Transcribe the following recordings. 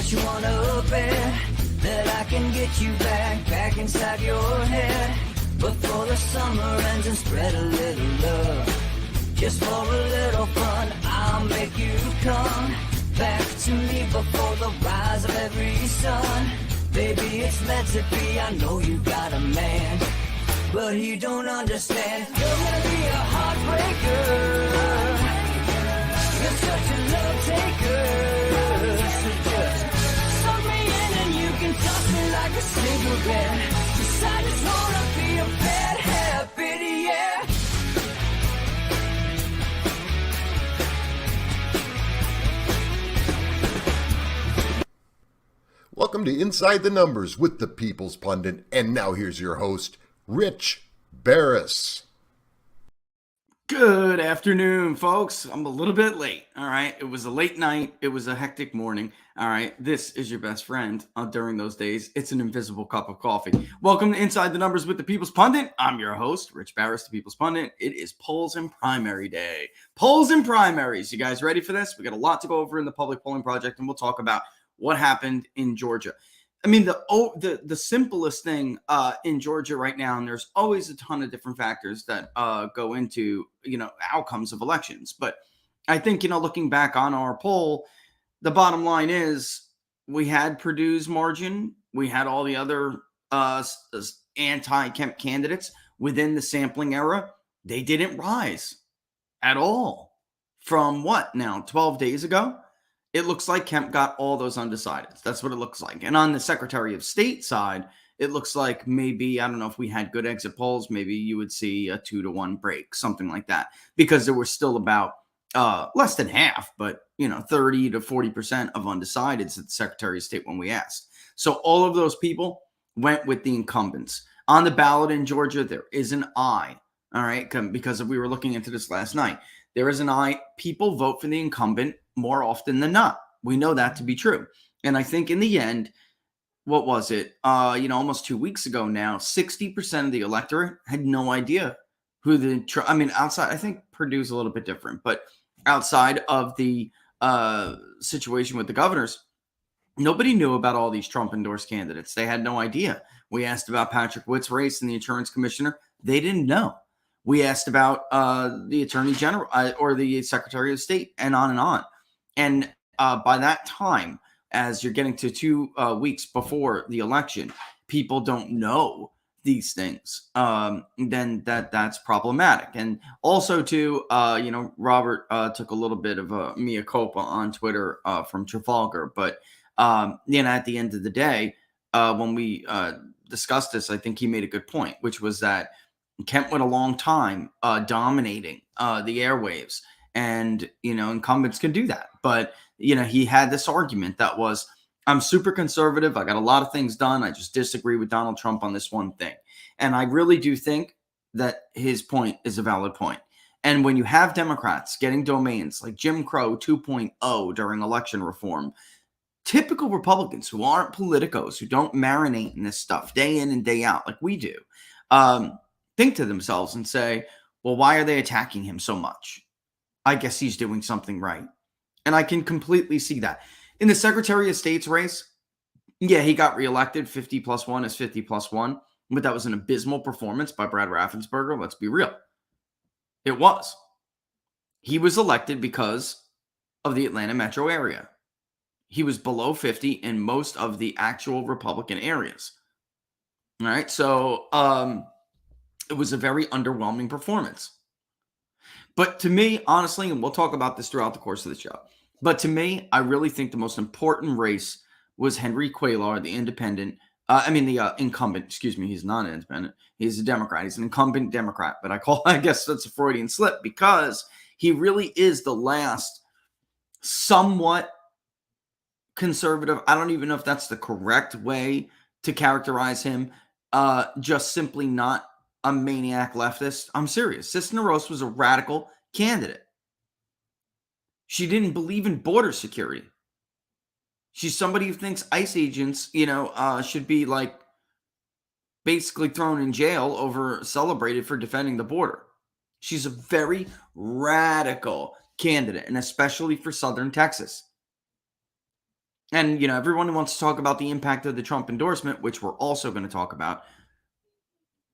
Don't you wanna bet that I can get you back inside your head before the summer ends and spread a little love? Just for a little fun, I'll make you come back to me before the rise of every sun. Baby, it's meant to be, I know you got a man, but he don't understand. You're gonna be a heartbreaker. You're such a love taker. So just suck me in and you can toss me like a cigarette. 'Cause I just wanna be a bad habit, yeah. Welcome to Inside the Numbers with the People's Pundit. And now here's your host, Rich Barris. Good afternoon, folks. I'm a little bit late. All right. It was a late night. It was a hectic morning. All right. This is your best friend during those days. It's an invisible cup of coffee. Welcome to Inside the Numbers with the People's Pundit. I'm your host, Rich Barris, the People's Pundit. It is polls and primary day. Polls and primaries. You guys ready for this? We got a lot to go over in the public polling project, and we'll talk about what happened in Georgia. I mean, the simplest thing in Georgia right now, and there's always a ton of different factors that go into, outcomes of elections. But I think, looking back on our poll, the bottom line is we had Purdue's margin. We had all the other anti-Kemp candidates within the sampling era. They didn't rise at all from 12 days ago? It looks like Kemp got all those undecideds. That's what it looks like. And on the Secretary of State side, it looks like maybe, I don't know if we had good exit polls, maybe you would see a 2-to-1 break, something like that, because there were still about less than half, but 30 to 40% of undecideds at the Secretary of State when we asked. So all of those people went with the incumbents. On the ballot in Georgia, there is an I, all right, because we were looking into this last night. There is an I. People vote for the incumbent more often than not. We know that to be true. And I think in the end, what was it? Almost 2 weeks ago now, 60% of the electorate had no idea who outside, I think Purdue's a little bit different, but outside of the situation with the governors, nobody knew about all these Trump-endorsed candidates. They had no idea. We asked about Patrick Witt's race and the insurance commissioner. They didn't know. We asked about the attorney general or the secretary of state and on and on. And by that time, as you're getting to 2 weeks before the election, people don't know these things. Then that's problematic. And also, too, Robert took a little bit of a mea culpa on Twitter from Trafalgar. But, at the end of the day, when we discussed this, I think he made a good point, which was that Kemp went a long time dominating the airwaves. And, incumbents can do that. But, he had this argument that was, I'm super conservative. I got a lot of things done. I just disagree with Donald Trump on this one thing. And I really do think that his point is a valid point. And when you have Democrats getting domains like Jim Crow 2.0 during election reform, typical Republicans who aren't politicos, who don't marinate in this stuff day in and day out like we do, think to themselves and say, well, why are they attacking him so much? I guess he's doing something right. And I can completely see that. In the Secretary of State's race, yeah, he got reelected. 50 plus 1 is 50 plus 1. But that was an abysmal performance by Brad Raffensperger. Let's be real. It was. He was elected because of the Atlanta metro area. He was below 50 in most of the actual Republican areas. All right. So it was a very underwhelming performance. But to me, honestly, and we'll talk about this throughout the course of the show, but to me, I really think the most important race was Henry Cuellar, the incumbent, excuse me. He's not an independent. He's a Democrat. He's an incumbent Democrat, but I guess that's a Freudian slip because he really is the last somewhat conservative. I don't even know if that's the correct way to characterize him. Just simply not a maniac leftist. I'm serious. Cisneros was a radical candidate. She didn't believe in border security. She's somebody who thinks ICE agents, should be basically thrown in jail over celebrated for defending the border. She's a very radical candidate, and especially for Southern Texas. And, everyone wants to talk about the impact of the Trump endorsement, which we're also going to talk about.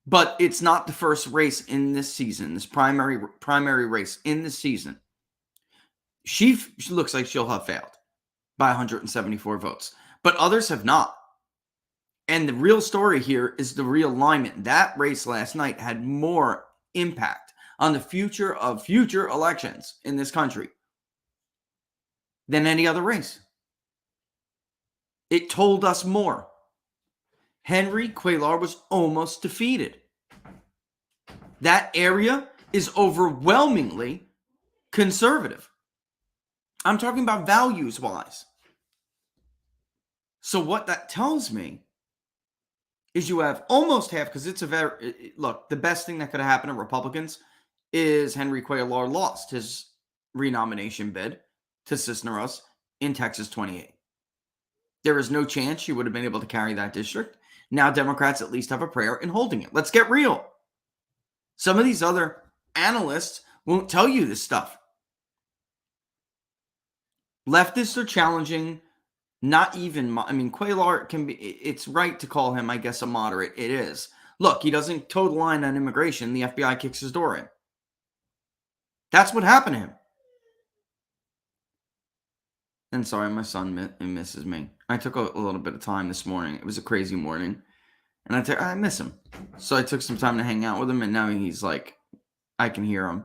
But it's not the first race in this season, this primary race in this season. She looks like she'll have failed by 174 votes, but others have not. And the real story here is the realignment. That race last night had more impact on the future of future elections in this country than any other race. It told us more. Henry Cuellar was almost defeated. That area is overwhelmingly conservative. I'm talking about values-wise. So what that tells me is you have almost half, because it's look, the best thing that could have happened to Republicans is Henry Cuellar lost his renomination bid to Cisneros in Texas 28. There is no chance she would have been able to carry that district. Now Democrats at least have a prayer in holding it. Let's get real. Some of these other analysts won't tell you this stuff. Leftists are challenging, not even, Cuellar can be, it's right to call him, I guess, a moderate. It is. Look, he doesn't toe the line on immigration. The FBI kicks his door in. That's what happened to him. And sorry, my son misses me. I took a little bit of time this morning. It was a crazy morning. And I miss him. So I took some time to hang out with him. And now he's like, I can hear him.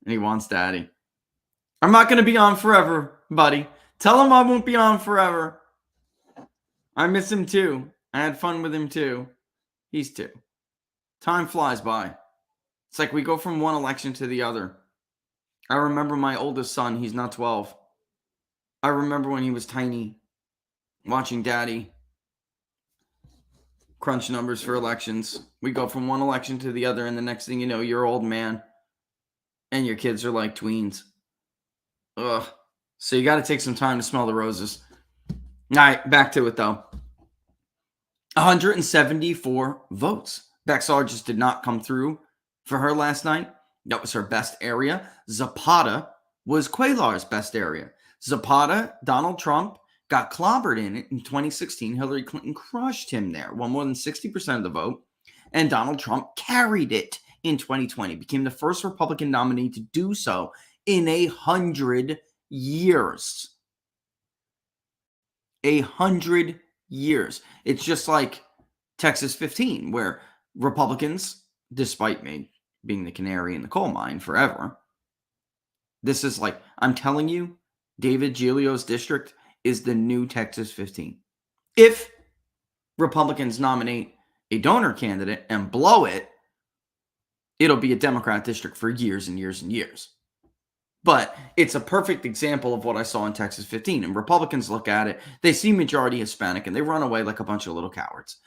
And he wants daddy. I'm not going to be on forever, buddy. Tell him I won't be on forever. I miss him too. I had fun with him too. He's 2. Time flies by. It's like we go from one election to the other. I remember my oldest son. He's not 12. I remember when he was tiny, watching daddy crunch numbers for elections. We go from one election to the other, and the next thing you know, you're an old man, and your kids are like tweens. Ugh. So you got to take some time to smell the roses. All right, back to it, though. 174 votes. Bexar just did not come through for her last night. That was her best area. Zapata was Cuellar's best area. Zapata, Donald Trump, got clobbered in it in 2016. Hillary Clinton crushed him there, won more than 60% of the vote. And Donald Trump carried it in 2020, became the first Republican nominee to do so in 100 years. 100 years. It's just like Texas 15, where Republicans, despite me being the canary in the coal mine forever, this is like, I'm telling you, David Giglio's district is the new Texas 15. If Republicans nominate a donor candidate and blow it, it'll be a Democrat district for years and years and years. But it's a perfect example of what I saw in Texas 15. And Republicans look at it, they see majority Hispanic, and they run away like a bunch of little cowards.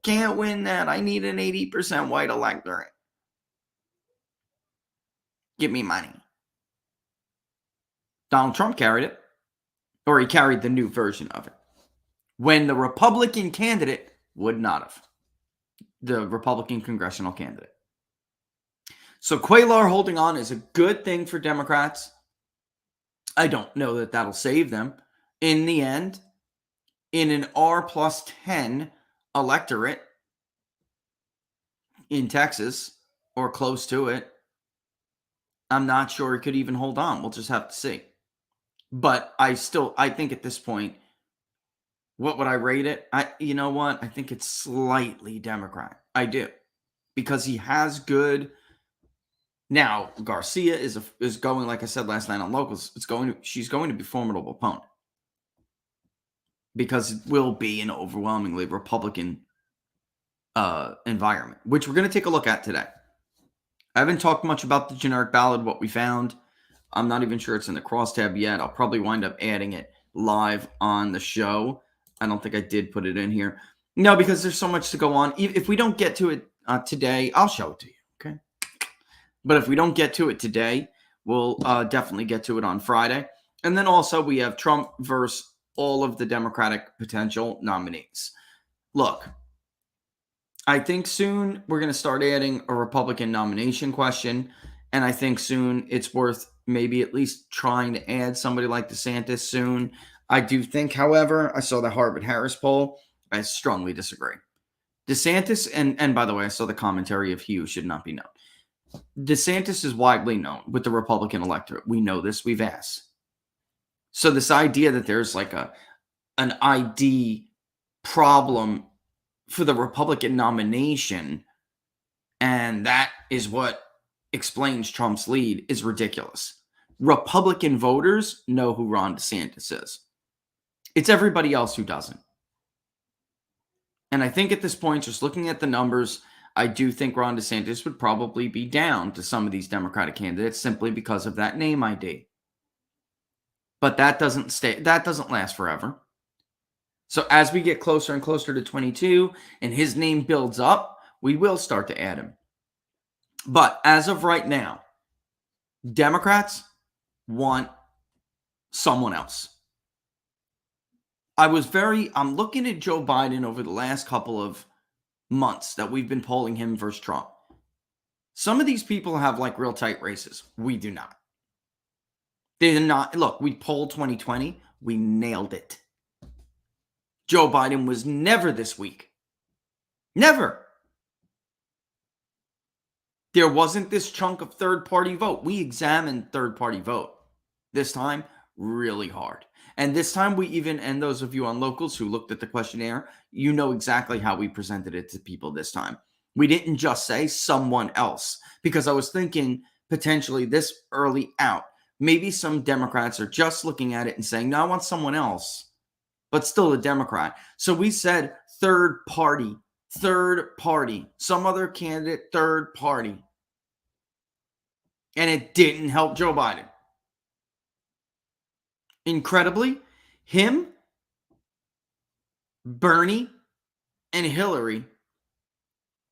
Can't win that. I need an 80% white electorate. Give me money. Donald Trump carried it, or he carried the new version of it, when the Republican candidate would not have. The Republican congressional candidate. So Cuellar holding on is a good thing for Democrats. I don't know that that'll save them. In the end, in an R+10 electorate in Texas, or close to it, I'm not sure it could even hold on. We'll just have to see. But I think at this point, what would I rate it? You know what? I think it's slightly Democrat. I do. Because he has good. Now, Garcia is going, like I said last night on Locals, she's going to be a formidable opponent. Because it will be an overwhelmingly Republican environment, which we're going to take a look at today. I haven't talked much about the generic ballot, what we found. I'm not even sure it's in the crosstab yet. I'll probably wind up adding it live on the show. I don't think I did put it in here. No, because there's so much to go on. If we don't get to it today, I'll show it to you, okay? But if we don't get to it today, we'll definitely get to it on Friday. And then also we have Trump versus all of the Democratic potential nominees. Look, I think soon we're going to start adding a Republican nomination question. And I think soon it's worth maybe at least trying to add somebody like DeSantis soon. I do think, however, I saw the Harvard-Harris poll. I strongly disagree. DeSantis, and by the way, I saw the commentary of he who should not be known. DeSantis is widely known with the Republican electorate. We know this. We've asked. So this idea that there's like an ID problem for the Republican nomination, and that is what explains Trump's lead, is ridiculous. Republican voters know who Ron DeSantis is. It's everybody else who doesn't. And I think at this point, just looking at the numbers, I do think Ron DeSantis would probably be down to some of these Democratic candidates simply because of that name ID. But that doesn't last forever. So as we get closer and closer to 22 and his name builds up, we will start to add him. But as of right now, Democrats want someone else. I'm looking at Joe Biden over the last couple of months that we've been polling him versus Trump. Some of these people have like real tight races. We do not. They're not. Look, we polled 2020. We nailed it. Joe Biden was never this weak. Never. There wasn't this chunk of third-party vote. We examined third-party vote this time really hard. And this time and those of you on Locals who looked at the questionnaire, you know exactly how we presented it to people this time. We didn't just say someone else, because I was thinking potentially this early out, maybe some Democrats are just looking at it and saying, no, I want someone else, but still a Democrat. So we said third party, some other candidate, third party. And it didn't help Joe Biden. Incredibly, him, Bernie, and Hillary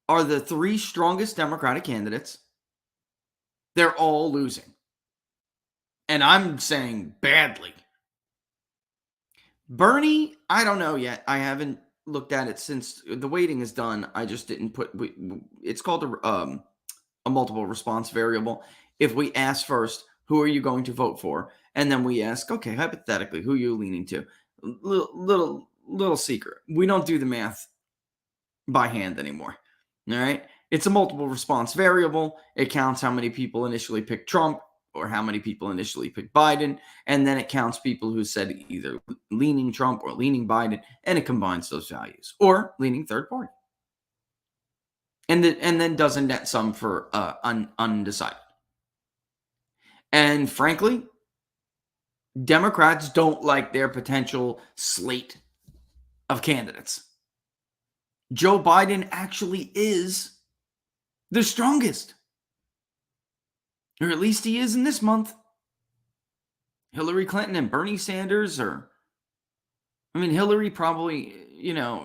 are the three strongest Democratic candidates. They're all losing. And I'm saying badly. Bernie, I don't know yet. I haven't looked at it since the waiting is done. I just didn't put, it's called a multiple response variable. If we ask first, who are you going to vote for? And then we ask, okay, hypothetically, who are you leaning to? Little secret. We don't do the math by hand anymore. All right. It's a multiple response variable. It counts how many people initially picked Trump or how many people initially picked Biden. And then it counts people who said either leaning Trump or leaning Biden. And it combines those values, or leaning third party. And then does a net sum for undecided. And frankly, Democrats don't like their potential slate of candidates. Joe Biden actually is the strongest. Or at least he is in this month. Hillary Clinton and Bernie Sanders Hillary probably,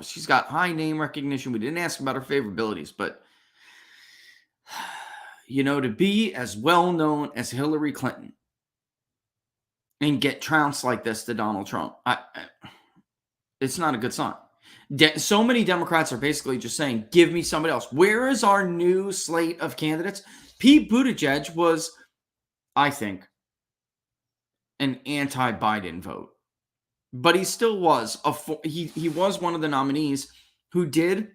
she's got high name recognition. We didn't ask about her favorabilities, but to be as well known as Hillary Clinton and get trounced like this to Donald Trump, it's not a good sign. So many Democrats are basically just saying, give me somebody else. Where is our new slate of candidates? Pete Buttigieg was, I think, an anti-Biden vote. But he still was. He was one of the nominees who did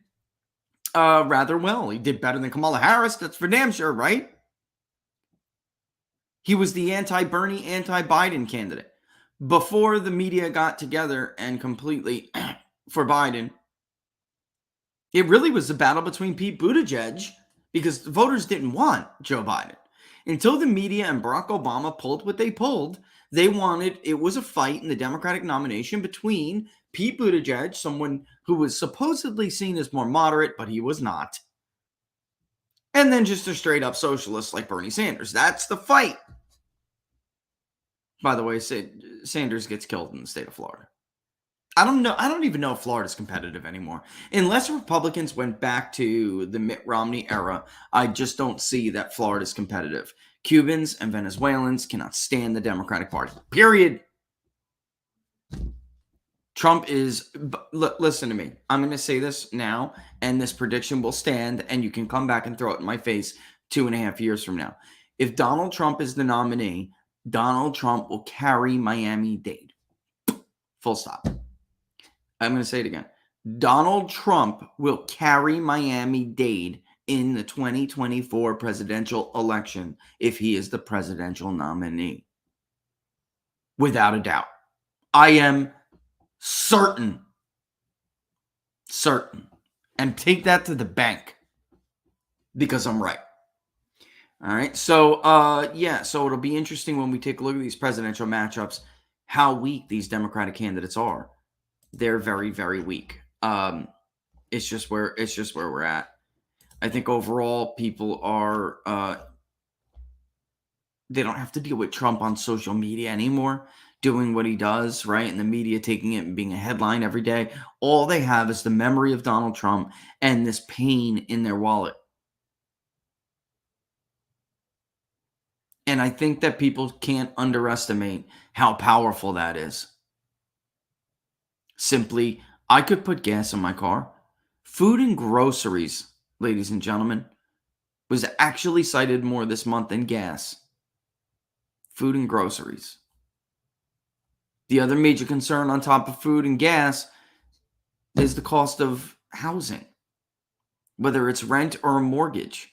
rather well. He did better than Kamala Harris. That's for damn sure, right? He was the anti-Bernie, anti-Biden candidate. Before the media got together and completely for Biden, it really was a battle between Pete Buttigieg, because the voters didn't want Joe Biden. Until the media and Barack Obama pulled what they pulled, it was a fight in the Democratic nomination between Pete Buttigieg, someone who was supposedly seen as more moderate, but he was not, and then just a straight up socialist like Bernie Sanders. That's the fight. By the way, Sanders gets killed in the state of Florida. I don't even know if Florida's competitive anymore. Unless Republicans went back to the Mitt Romney era, I just don't see that Florida's competitive. Cubans and Venezuelans cannot stand the Democratic Party. Period. Trump is... Listen to me. I'm going to say this now, and this prediction will stand, and you can come back and throw it in my face 2.5 years from now. If Donald Trump is the nominee, Donald Trump will carry Miami-Dade. Full stop. I'm going to say it again. Donald Trump will carry Miami-Dade in the 2024 presidential election if he is the presidential nominee. Without a doubt. I am certain. And take that to the bank because I'm right. All right. So, so it'll be interesting when we take a look at these presidential matchups, how weak these Democratic candidates are. They're very, very weak. It's just where we're at. I think overall people are, they don't have to deal with Trump on social media anymore, doing what he does, right? And the media taking it and being a headline every day. All they have is the memory of Donald Trump and this pain in their wallet. And I think that people can't underestimate how powerful that is. Simply, I could put gas in my car. Food and groceries, ladies and gentlemen, was actually cited more this month than gas. Food and groceries. The other major concern on top of food and gas is the cost of housing, whether it's rent or a mortgage.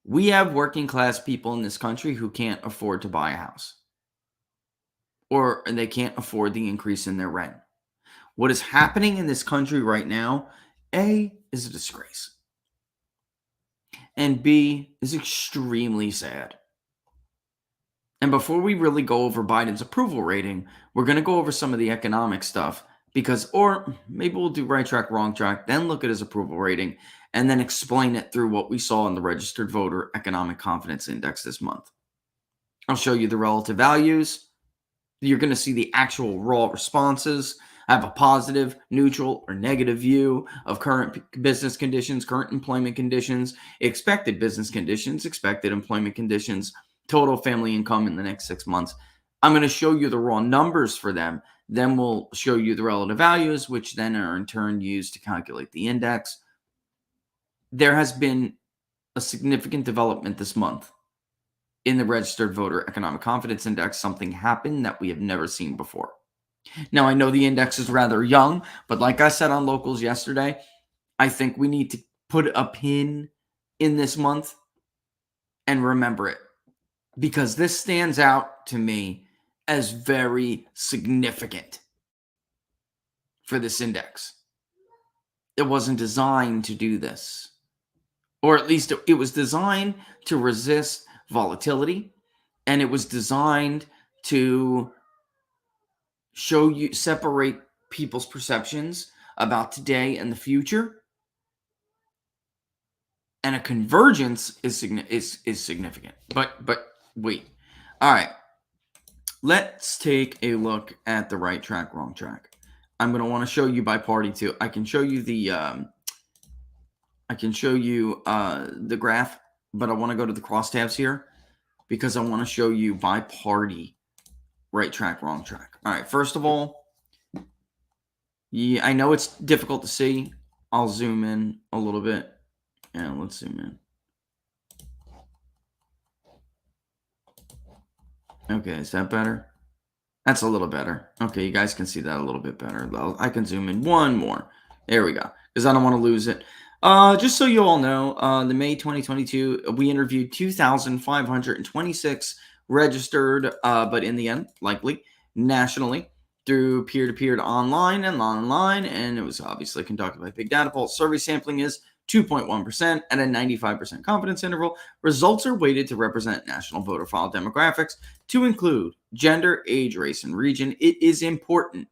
We have working class people in this country who can't afford to buy a house, or they can't afford the increase in their rent. What is happening in this country right now, A, is a disgrace, and B, is extremely sad. And before we really go over Biden's approval rating, we're going to go over some of the economic stuff or maybe we'll do right track, wrong track, then look at his approval rating and then explain it through what we saw in the registered voter economic confidence index this month. I'll show you the relative values. You're going to see the actual raw responses. I have a positive, neutral, or negative view of current business conditions, current employment conditions, expected business conditions, expected employment conditions, total family income in the next 6 months. I'm going to show you the raw numbers for them. Then we'll show you the relative values, which then are in turn used to calculate the index. There has been a significant development this month in the registered voter economic confidence index. Something happened that we have never seen before. Now, I know the index is rather young, but like I said on Locals yesterday, I think we need to put a pin in this month and remember it, because this stands out to me as very significant for this index. It wasn't designed to do this, or at least it was designed to resist volatility, and it was designed to separate people's perceptions about today and the future. And a convergence is significant. But wait. All right. Let's take a look at the right track, wrong track. I'm going to want to show you by party too. I can show you the graph, but I want to go to the crosstabs here because I want to show you by party right track, wrong track. All right. First of all, yeah, I know it's difficult to see. I'll zoom in a little bit. Yeah, let's zoom in. Okay, is that better? That's a little better. Okay, you guys can see that a little bit better. I can zoom in one more. There we go, because I don't want to lose it. Just so you all know, the May 2022, we interviewed 2,526 registered, but in the end, likely nationally, through peer-to-peer online, and it was obviously conducted by Big Data Pulse. Survey sampling is 2.1% at a 95% confidence interval. Results are weighted to represent national voter file demographics to include gender, age, race, and region. It is important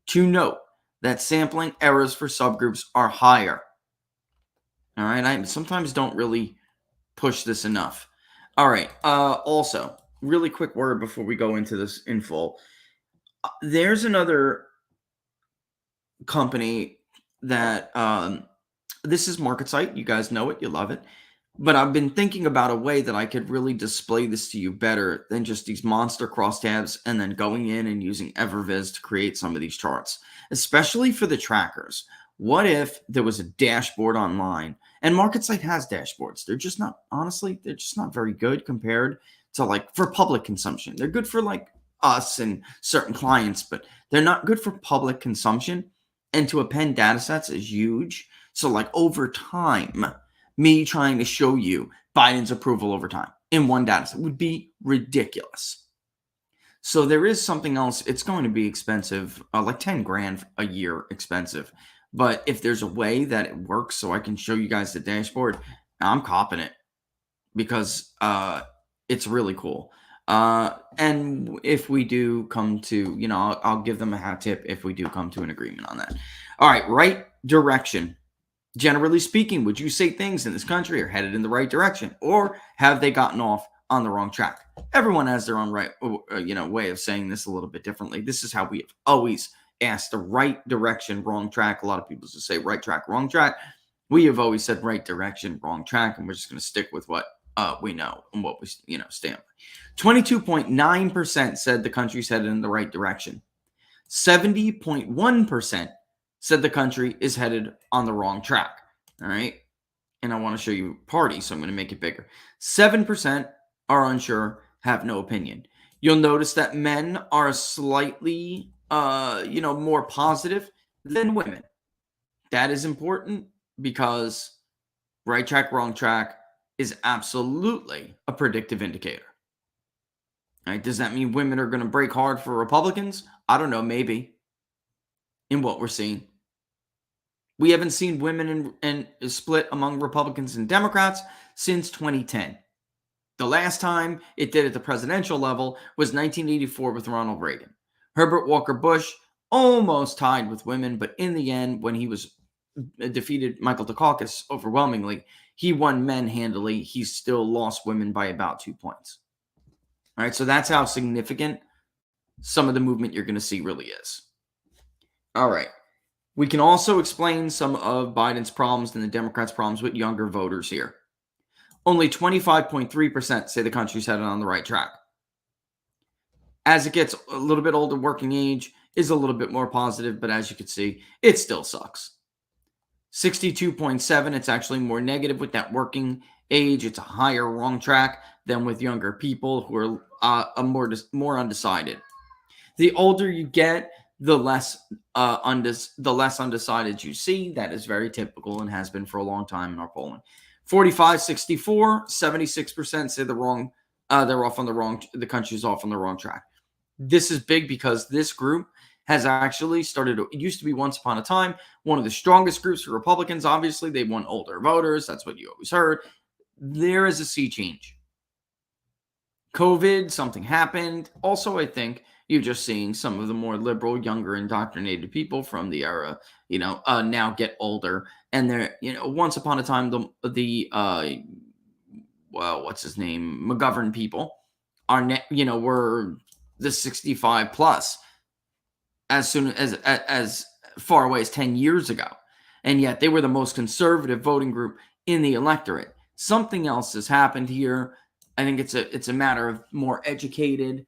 to note that sampling errors for subgroups are higher. All right, I sometimes don't really push this enough. All right, also, really quick word before we go into this in full. There's another company that this is MarketSite. You guys know it. You love it. But I've been thinking about a way that I could really display this to you better than just these monster crosstabs and then going in and using Everviz to create some of these charts, especially for the trackers. What if there was a dashboard online? And MarketSite has dashboards. They're just not, honestly, they're just not very good compared So like for public consumption, they're good for like us and certain clients, but they're not good for public consumption. And to append data sets is huge. So like over time, me trying to show you Biden's approval over time in one data set would be ridiculous. So there is something else. It's going to be expensive, like 10 grand a year expensive. But if there's a way that it works so I can show you guys the dashboard, I'm copping it because it's really cool. And if we do come to, I'll give them a hat tip if we do come to an agreement on that. All right, right direction. Generally speaking, would you say things in this country are headed in the right direction, or have they gotten off on the wrong track? Everyone has their own way of saying this a little bit differently. This is how we have always asked the right direction, wrong track. A lot of people just say right track, wrong track. We have always said right direction, wrong track, and we're just going to stick with what we know and what we stand by. 22.9% said the country's headed in the right direction. 70.1% said the country is headed on the wrong track. All right. And I want to show you party, so I'm going to make it bigger. 7% are unsure, have no opinion. You'll notice that men are slightly, more positive than women. That is important because right track, wrong track is absolutely a predictive indicator. All right. Does that mean women are going to break hard for Republicans? I don't know, maybe. In what we're seeing, we haven't seen women and split among Republicans and Democrats since 2010. The last time it did at the presidential level was 1984 with Ronald Reagan. Herbert Walker Bush almost tied with women, but in the end, when he was defeated Michael Dukakis overwhelmingly, he won men handily. He still lost women by about 2 points. All right, so that's how significant some of the movement you're going to see really is. All right. We can also explain some of Biden's problems and the Democrats' problems with younger voters here. Only 25.3% say the country's headed on the right track. As it gets a little bit older, working age is a little bit more positive, but as you can see, it still sucks. 62.7%, it's actually more negative with that working age. It's a higher wrong track than with younger people who are more undecided. The older you get, the less undecided you see. That is very typical and has been for a long time in our polling. 45, 64, 76% say they're off on the country's off on the wrong track. This is big because this group has actually started. It used to be once upon a time one of the strongest groups for Republicans. Obviously, they want older voters. That's what you always heard. There is a sea change. COVID, something happened. Also, I think you're just seeing some of the more liberal, younger, indoctrinated people from the era, now get older. And they're, once upon a time, what's his name? McGovern people were the 65 plus as soon as far away as 10 years ago. And yet they were the most conservative voting group in the electorate. Something else has happened here. I think it's a matter of more educated,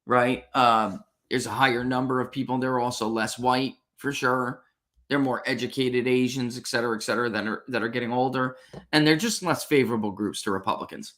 right? There's a higher number of people. They're also less white for sure. They're more educated Asians, et cetera, that are getting older, and they're just less favorable groups to Republicans.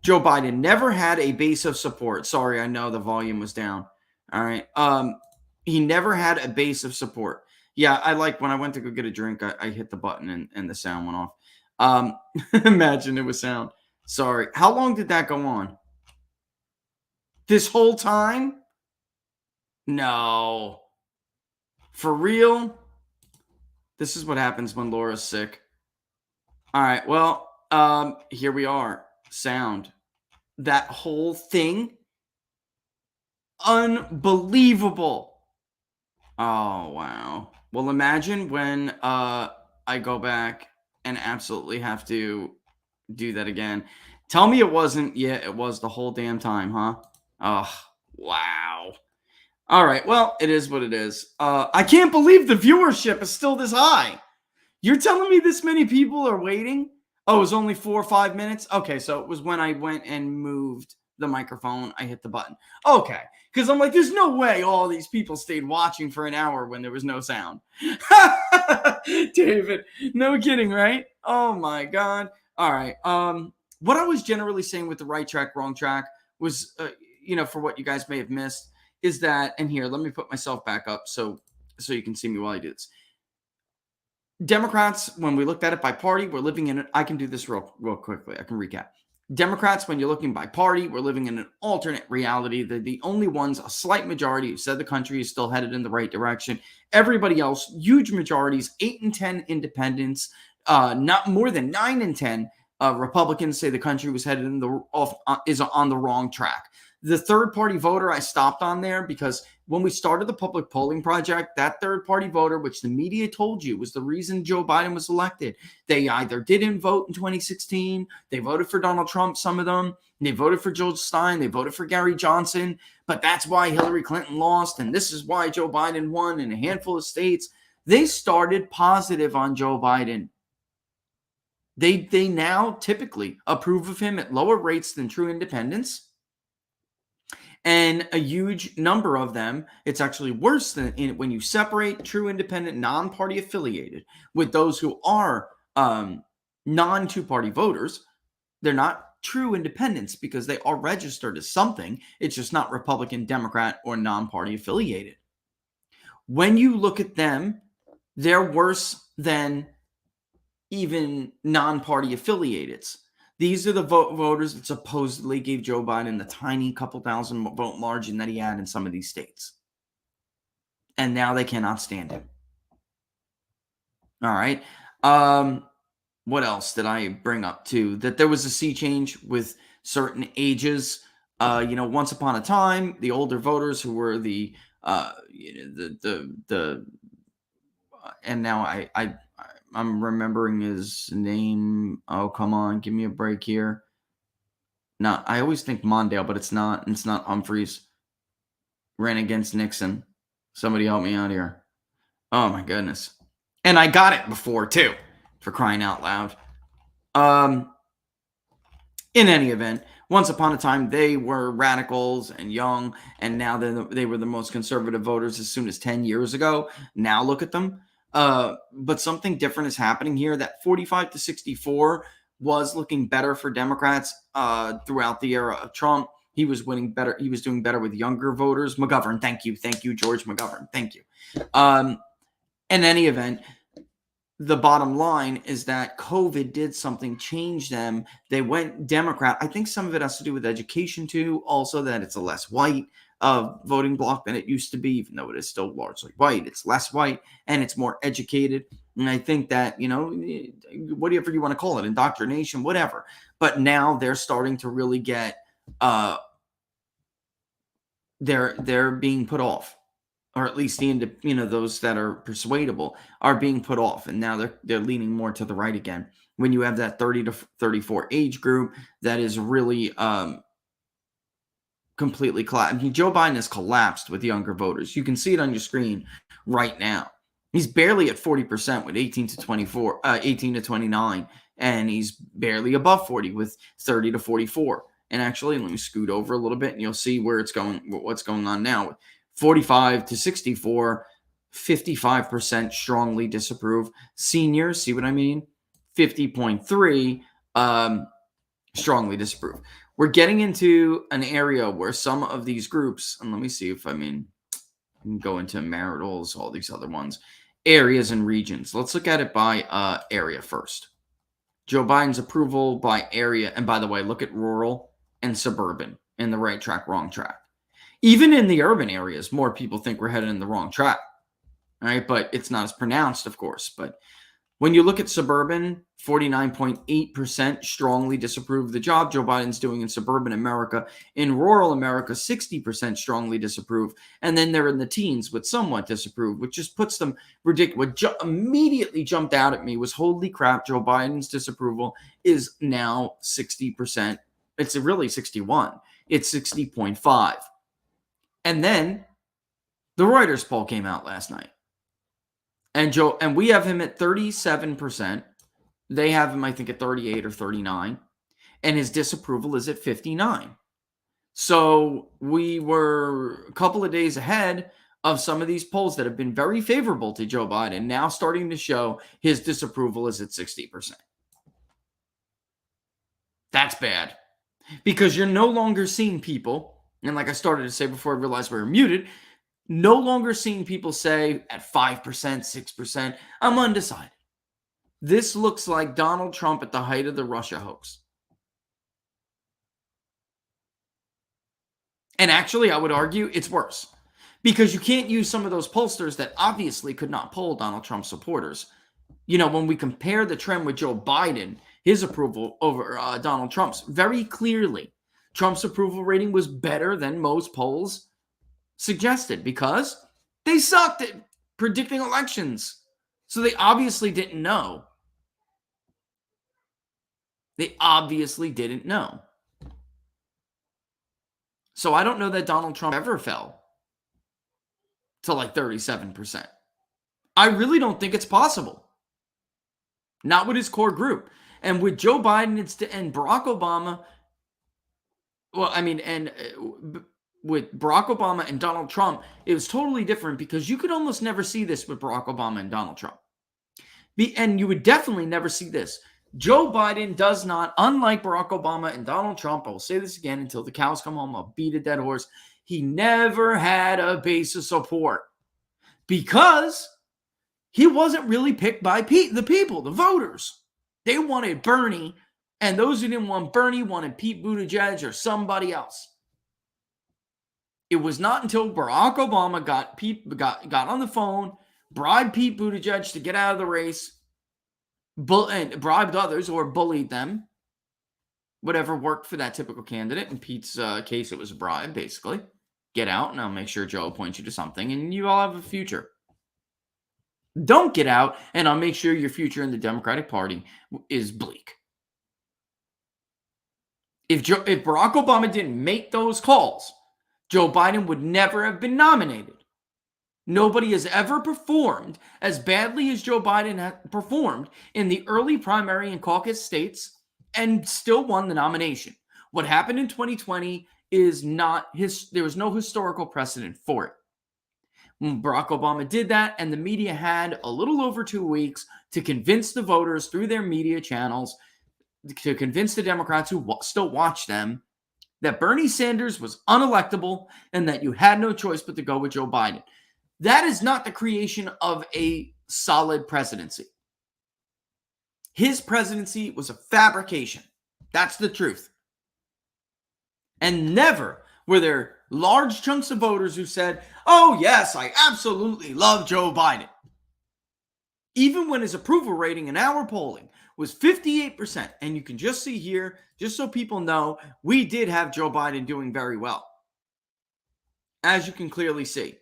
Joe Biden never had a base of support. Sorry, I know the volume was down. All right. He never had a base of support. Yeah, I like when I went to go get a drink, I hit the button and the sound went off. Imagine it was sound. Sorry. How long did that go on? This whole time? No. For real? This is what happens when Laura's sick. All right. Well, here we are. Sound. That whole thing. Unbelievable. Oh, wow. Well, imagine when I go back and absolutely have to do that again. Tell me it wasn't. Yeah, it was the whole damn time, huh? Oh, wow. All right. Well, it is what it is. I can't believe the viewership is still this high. You're telling me this many people are waiting? Oh, it was only 4 or 5 minutes? Okay, so it was when I went and moved the microphone. I hit the button. Okay, because I'm like, there's no way all these people stayed watching for an hour when there was no sound. David, no kidding, right? Oh, my God. All right. What I was generally saying with the right track, wrong track was, for what you guys may have missed, is that, and here, let me put myself back up so you can see me while I do this. Democrats, when we looked at it by party, we're living in it. I can do this real quickly. I can recap. Democrats, when you're looking by party, we're living in an alternate reality. They're the only ones, a slight majority, who said the country is still headed in the right direction. Everybody else, huge majorities, 8 and 10 independents, not more than 9 and 10 Republicans say the country was headed is on the wrong track. The third-party voter I stopped on there because when we started the public polling project, that third-party voter, which the media told you was the reason Joe Biden was elected, they either didn't vote in 2016, they voted for Donald Trump, some of them, they voted for Jill Stein, they voted for Gary Johnson, but that's why Hillary Clinton lost, and this is why Joe Biden won in a handful of states. They started positive on Joe Biden. They now typically approve of him at lower rates than true independents. And a huge number of them, it's actually worse than when you separate true independent, non-party affiliated with those who are non-two-party voters. They're not true independents because they are registered as something. It's just not Republican, Democrat, or non-party affiliated. When you look at them, they're worse than even non-party affiliateds. These are the voters that supposedly gave Joe Biden the tiny couple thousand vote margin that he had in some of these states. And now they cannot stand him. All right. What else did I bring up too? That there was a sea change with certain ages. Once upon a time, the older voters who were and now I'm remembering his name. Oh, come on. Give me a break here. No, I always think Mondale, but it's not. It's not Humphreys. Ran against Nixon. Somebody help me out here. Oh, my goodness. And I got it before, too, for crying out loud. In any event, once upon a time, they were radicals and young, and now they were the most conservative voters as soon as 10 years ago. Now look at them. But something different is happening here. That 45 to 64 was looking better for Democrats throughout the era of Trump. He was winning better. He was doing better with younger voters. McGovern, thank you, George McGovern, thank you. In any event, the bottom line is that COVID did something, change them. They went Democrat. I think some of it has to do with education too. Also, that it's a less white voting bloc than it used to be, even though it is still largely white. It's less white and it's more educated. And I think that, whatever you want to call it, indoctrination, whatever. But now they're starting to really get, they're being put off, or at least those that are persuadable are being put off. And now they're leaning more to the right again. When you have that 30 to 34 age group that is really, completely collapsed. I mean, Joe Biden has collapsed with younger voters. You can see it on your screen right now. He's barely at 40% with 18 to 29, and he's barely above 40 with 30 to 44. And actually, let me scoot over a little bit, and you'll see what's going on now. 45 to 64, 55% strongly disapprove. Seniors, see what I mean? 50.3 strongly disapprove. we're getting into an area where some of these groups, and let me see if I can go into maritals, all these other ones, areas and regions. Let's look at it by area first. Joe Biden's approval by area. And by the way, look at rural and suburban in the right track, wrong track. Even in the urban areas, more people think we're headed in the wrong track. All right. But it's not as pronounced, of course. But when you look at suburban, 49.8% strongly disapprove the job Joe Biden's doing in suburban America. In rural America, 60% strongly disapprove. And then they're in the teens with somewhat disapprove, which just puts them ridiculous. What immediately jumped out at me was, holy crap, Joe Biden's disapproval is now 60%. It's really 61. It's 60.5. And then the Reuters poll came out last night. And we have him at 37%. They have him, I think, at 38 or 39. And his disapproval is at 59. So we were a couple of days ahead of some of these polls that have been very favorable to Joe Biden, now starting to show his disapproval is at 60%. That's bad. Because you're no longer seeing people, and like I started to say before I realized we were muted, no longer seeing people say at 5%, 6%, I'm undecided. This looks like Donald Trump at the height of the Russia hoax. And actually, I would argue it's worse. Because you can't use some of those pollsters that obviously could not poll Donald Trump supporters. You know, when we compare the trend with Joe Biden, his approval over Donald Trump's, very clearly, Trump's approval rating was better than most polls suggested because they sucked at predicting elections. So they obviously didn't know. They obviously didn't know. So I don't know that Donald Trump ever fell to like 37%. I really don't think it's possible. Not with his core group. And with Joe Biden and Barack Obama, with Barack Obama and Donald Trump, it was totally different because you could almost never see this with Barack Obama and Donald Trump. And you would definitely never see this. Joe Biden does not, unlike Barack Obama and Donald Trump, I will say this again until the cows come home, I'll beat a dead horse, he never had a base of support because he wasn't really picked by the people, the voters. They wanted Bernie, and those who didn't want Bernie wanted Pete Buttigieg or somebody else. It was not until Barack Obama got on the phone, bribed Pete Buttigieg to get out of the race, and bribed others or bullied them, whatever worked for that typical candidate. In Pete's case, it was a bribe, basically. Get out, and I'll make sure Joe appoints you to something, and you all have a future. Don't get out, and I'll make sure your future in the Democratic Party is bleak. If Barack Obama didn't make those calls, Joe Biden would never have been nominated. Nobody has ever performed as badly as Joe Biden had performed in the early primary and caucus states and still won the nomination. What happened in 2020 is there was no historical precedent for it. When Barack Obama did that, and the media had a little over 2 weeks to convince the voters through their media channels, to convince the Democrats who still watch them, that Bernie Sanders was unelectable and that you had no choice but to go with Joe Biden. That is not the creation of a solid presidency. His presidency was a fabrication. That's the truth. And never were there large chunks of voters who said, oh, yes, I absolutely love Joe Biden. Even when his approval rating in our polling was 58%. And you can just see here, just so people know, we did have Joe Biden doing very well. As you can clearly see.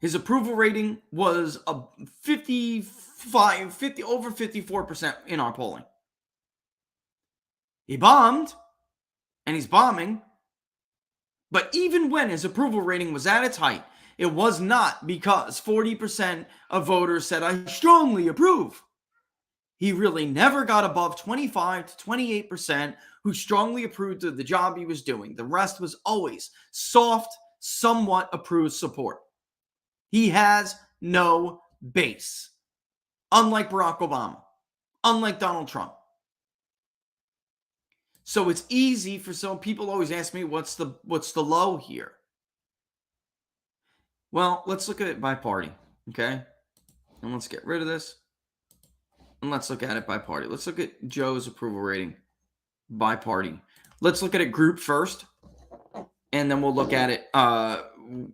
His approval rating was over 54% in our polling. He bombed, and he's bombing. But even when his approval rating was at its height, it was not because 40% of voters said, I strongly approve. He really never got above 25 to 28% who strongly approved of the job he was doing. The rest was always soft, somewhat approved support. He has no base. Unlike Barack Obama. Unlike Donald Trump. So it's easy for some people always ask me, what's the low here? Well, let's look at it by party, okay? And let's get rid of this. And let's look at it by party. Let's look at Joe's approval rating by party. Let's look at it group first. And then we'll look at it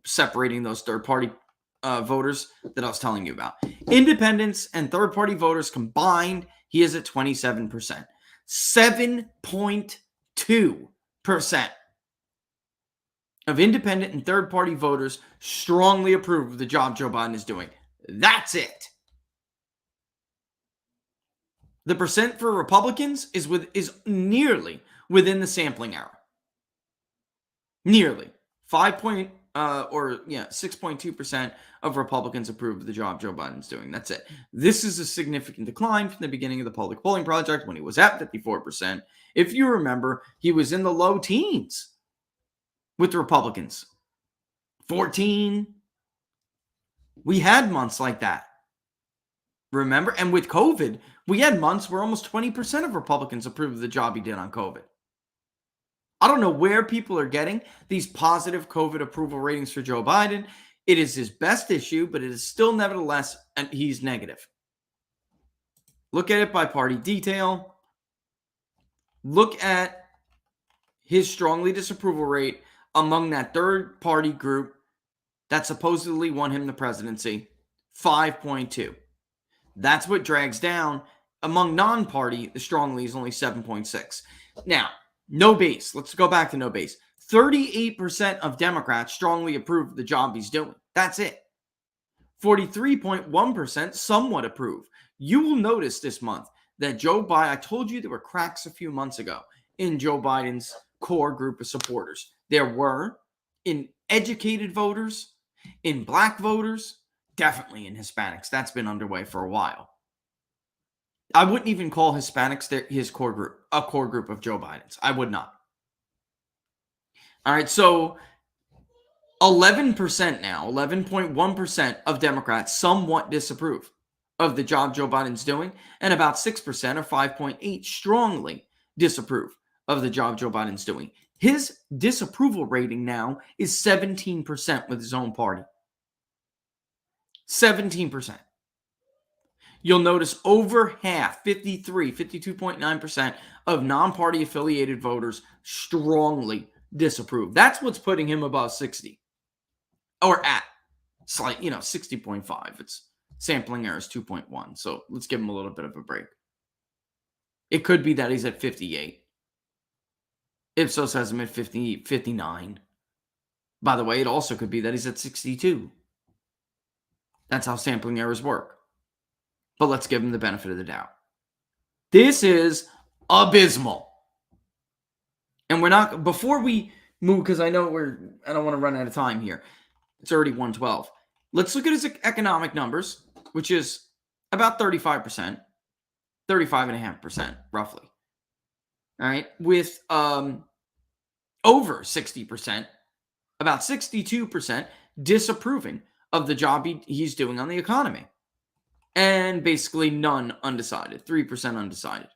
separating those third-party voters that I was telling you about. Independents and third-party voters combined, he is at 27%. 7.2% of independent and third-party voters strongly approve of the job Joe Biden is doing. That's it. The percent for Republicans is nearly within the sampling error. Nearly 6.2% of Republicans approve of the job Joe Biden's doing. That's it. This is a significant decline from the beginning of the public polling project when he was at 54%. If you remember, he was in the low teens with the Republicans. 14. We had months like that. Remember? And with COVID, we had months where almost 20% of Republicans approved of the job he did on COVID. I don't know where people are getting these positive COVID approval ratings for Joe Biden. It is his best issue, but it is still nevertheless, and he's negative. Look at it by party detail. Look at his strongly disapproval rate among that third party group that supposedly won him the presidency, 5.2. That's what drags down. Among non-party, the strongly is only 7.6. Now, no base. Let's go back to no base. 38% of Democrats strongly approve of the job he's doing. That's it. 43.1% somewhat approve. You will notice this month that Joe Biden, I told you there were cracks a few months ago in Joe Biden's core group of supporters. There were in educated voters, in black voters, definitely in Hispanics. That's been underway for a while. I wouldn't even call Hispanics his core group, a core group of Joe Biden's. I would not. All right, so 11% now, 11.1% of Democrats somewhat disapprove of the job Joe Biden's doing, and about 6% or 5.8 strongly disapprove of the job Joe Biden's doing. His disapproval rating now is 17% with his own party. 17%. You'll notice over half, 52.9% of non-party affiliated voters strongly disapprove. That's what's putting him above 60. Or at 60.5. It's sampling error is 2.1. So let's give him a little bit of a break. It could be that he's at 58. Ipsos has him at 59. By the way, it also could be that he's at 62. That's how sampling errors work. But let's give him the benefit of the doubt. This is abysmal. And we're not, before we move, because I don't want to run out of time here. It's already 112. Let's look at his economic numbers, which is about 35%, 35.5%, roughly. All right. With over 60%, about 62% disapproving of the job he's doing on the economy. And basically none undecided, 3% undecided.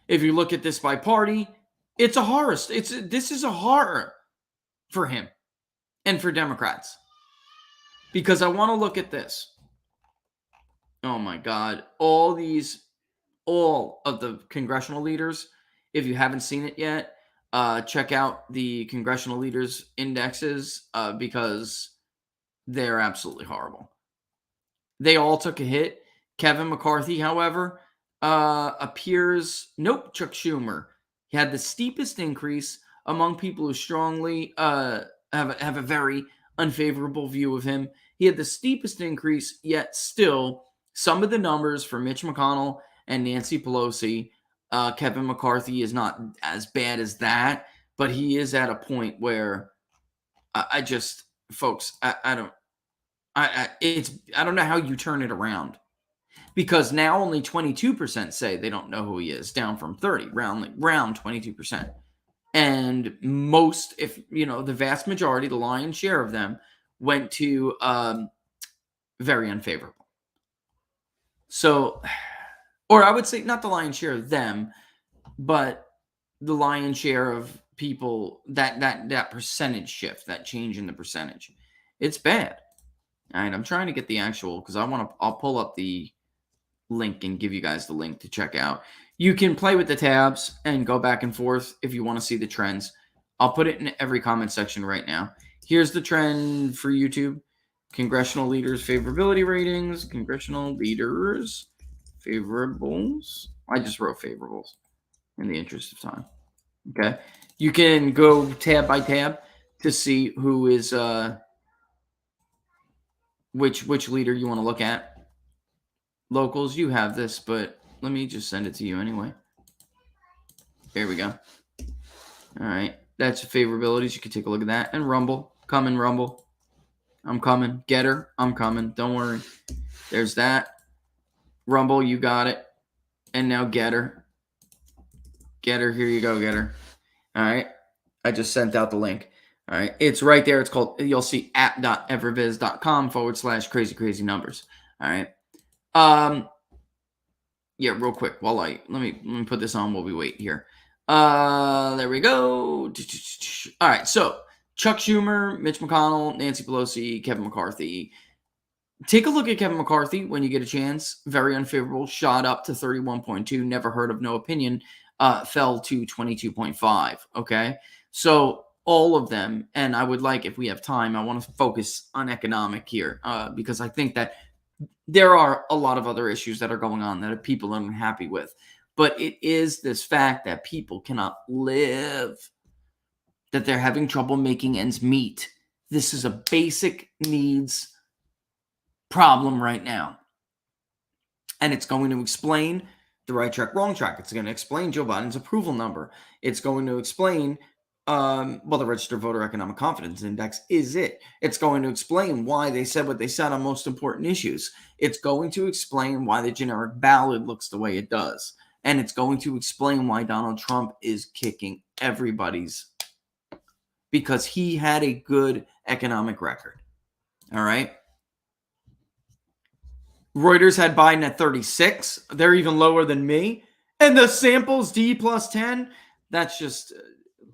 If you look at this by party, it's a horror. This is a horror for him and for Democrats. Because I want to look at this. Oh my God. All of the congressional leaders, if you haven't seen it yet, check out the congressional leaders indexes because they're absolutely horrible. They all took a hit. Kevin McCarthy, however, appears, Chuck Schumer. He had the steepest increase among people who strongly have a very unfavorable view of him. He had the steepest increase, yet still some of the numbers for Mitch McConnell and Nancy Pelosi, Kevin McCarthy is not as bad as that, but he is at a point where I don't know how you turn it around. Because now only 22% say they don't know who he is, down from 30, round 22%. And most, the vast majority, the lion's share of them went to very unfavorable. So, or I would say not the lion's share of them, but the lion's share of people, that percentage shift, that change in the percentage. It's bad. All right, I'm trying to get the actual, because I'll pull up the link and give you guys the link to check out. You can play with the tabs and go back and forth if you want to see the trends. I'll put it in every comment section right now. Here's the trend for YouTube. Congressional leaders favorability ratings. Congressional leaders favorables. I just wrote favorables in the interest of time. Okay. You can go tab by tab to see who is which leader you want to look at. Locals, you have this, but let me just send it to you anyway. There we go. All right. That's favorabilities. You can take a look at that. And Rumble. Coming, Rumble. I'm coming. Getter. I'm coming. Don't worry. There's that. Rumble, you got it. And now Getter. Getter, here you go, Getter. All right. I just sent out the link. All right. It's right there. It's called, you'll see app.everviz.com/crazy, crazy numbers. All right. Yeah, real quick. Let me put this on while we wait here. There we go. All right. So Chuck Schumer, Mitch McConnell, Nancy Pelosi, Kevin McCarthy. Take a look at Kevin McCarthy when you get a chance. Very unfavorable. Shot up to 31.2. Never heard of, no opinion. Fell to 22.5. Okay. So all of them, and I would like, if we have time, I want to focus on economic here because I think that there are a lot of other issues that are going on that people are unhappy with. But it is this fact that people cannot live, that they're having trouble making ends meet. This is a basic needs problem right now. And it's going to explain the right track, wrong track. It's going to explain Joe Biden's approval number. It's going to explain the Registered Voter Economic Confidence Index is it. It's going to explain why they said what they said on most important issues. It's going to explain why the generic ballot looks the way it does. And it's going to explain why Donald Trump is kicking everybody's, because he had a good economic record. All right. Reuters had Biden at 36. They're even lower than me. And the samples D plus 10, that's just...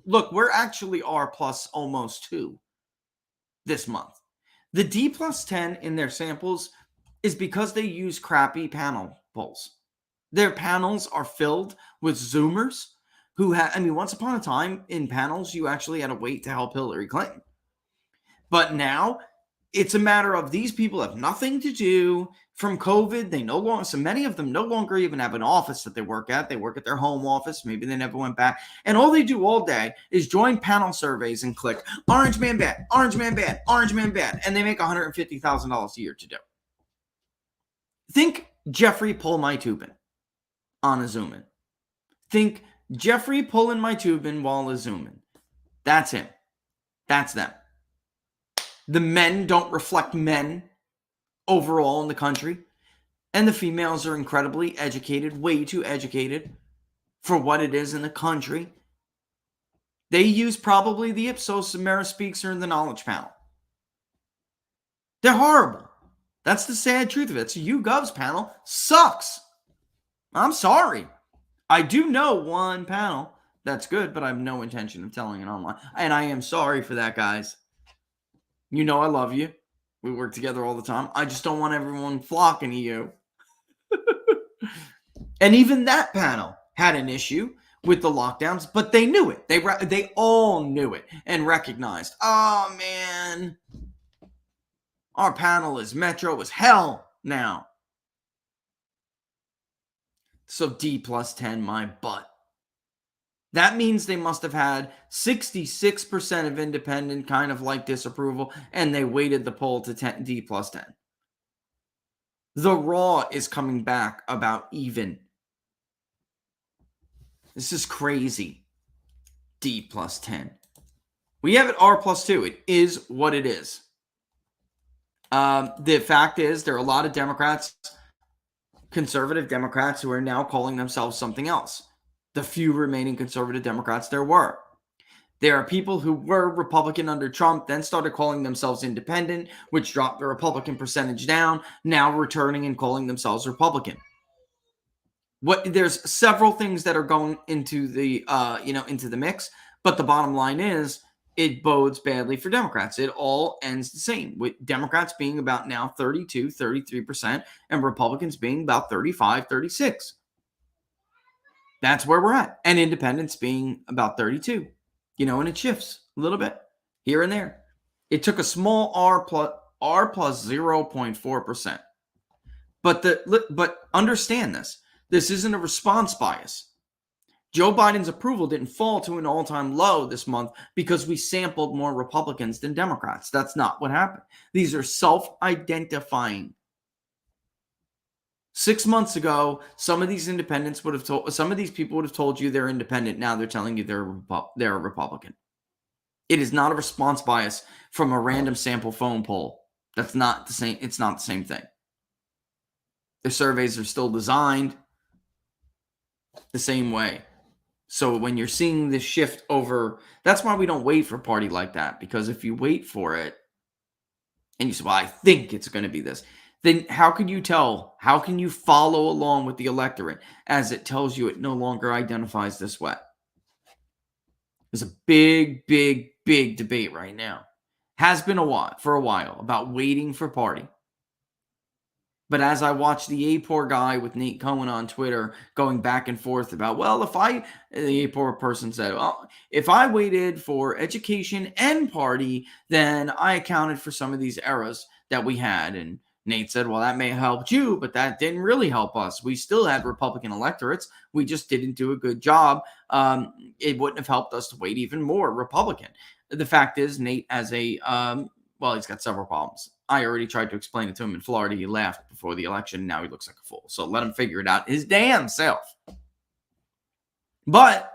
Look, we're actually R plus almost 2 this month. The D plus 10 in their samples is because they use crappy panel polls. Their panels are filled with Zoomers who once upon a time in panels, you actually had to wait to help Hillary Clinton. But now it's a matter of these people have nothing to do from COVID. So many of them no longer even have an office that they work at. They work at their home office. Maybe they never went back. And all they do all day is join panel surveys and click orange man bad, orange man bad, orange man bad. And they make $150,000 a year to do. Think Jeffrey pull my tubin on a Zoom in. Think Jeffrey pulling my tubin while a Zoom in. That's him. That's them. The men don't reflect men overall in the country. And the females are incredibly educated, way too educated for what it is in the country. They use probably the Ipsos, the Mera Speaks, or the Knowledge Panel. They're horrible. That's the sad truth of it. So YouGov's panel sucks. I'm sorry. I do know one panel that's good, but I have no intention of telling it online. And I am sorry for that, guys. You know I love you. We work together all the time. I just don't want everyone flocking to you. And even that panel had an issue with the lockdowns, but they knew it. They all knew it and recognized, oh, man, our panel is metro as hell now. So D plus 10, my butt. That means they must have had 66% of independent kind of like disapproval, and they weighted the poll to D plus 10. The raw is coming back about even. This is crazy. D plus 10. We have it R plus 2. It is what it is. The fact is there are a lot of Democrats, conservative Democrats, who are now calling themselves something else. The few remaining conservative Democrats there were. There are people who were Republican under Trump, then started calling themselves independent, which dropped the Republican percentage down, now returning and calling themselves Republican. There's several things that are going into the into the mix, but the bottom line is it bodes badly for Democrats. It all ends the same, with Democrats being about now 32, 33%, and Republicans being about 35, 36. That's where we're at. And independents being about 32, and it shifts a little bit here and there. It took a small R plus 0.4%. But understand this. This isn't a response bias. Joe Biden's approval didn't fall to an all-time low this month because we sampled more Republicans than Democrats. That's not what happened. These are self-identifying. 6 months ago, some of these people would have told you they're independent. Now they're telling you they're a Republican. It is not a response bias from a random sample phone poll. That's not the same. It's not the same thing. The surveys are still designed the same way. So when you're seeing this shift over, that's why we don't wait for a party like that. Because if you wait for it and you say, well, I think it's going to be this, then how can you tell? How can you follow along with the electorate as it tells you it no longer identifies this way? There's a big, big, big debate right now. Has been for a while about waiting for party. But as I watch the A-Poor guy with Nate Cohen on Twitter going back and forth about, the A-Poor person said, well, if I waited for education and party, then I accounted for some of these errors that we had. And Nate said, well, that may have helped you, but that didn't really help us. We still had Republican electorates. We just didn't do a good job. It wouldn't have helped us to weight even more Republican. The fact is, Nate has he's got several problems. I already tried to explain it to him in Florida. He laughed before the election. Now he looks like a fool. So let him figure it out his damn self. But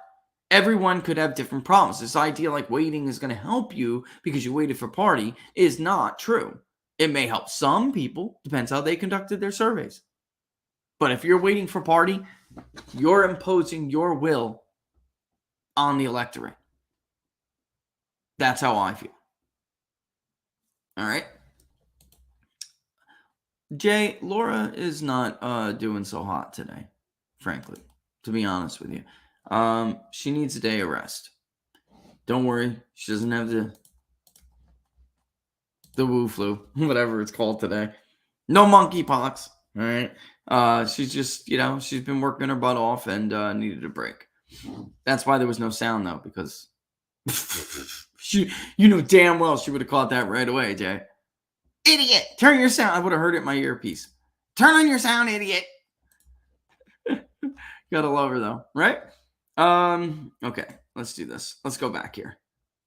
everyone could have different problems. This idea like waiting is going to help you because you waited for party is not true. It may help some people. Depends how they conducted their surveys. But if you're waiting for party, you're imposing your will on the electorate. That's how I feel. All right. Jay, Laura is not doing so hot today, frankly, to be honest with you. She needs a day of rest. Don't worry. She doesn't have the Wu flu, whatever it's called today. No monkeypox. All right. She's just, she's been working her butt off and needed a break. That's why there was no sound, though, because damn well she would have caught that right away, Jay. Idiot! Turn your sound. I would have heard it in my earpiece. Turn on your sound, idiot. Gotta love her, though, right? Okay, let's do this. Let's go back here.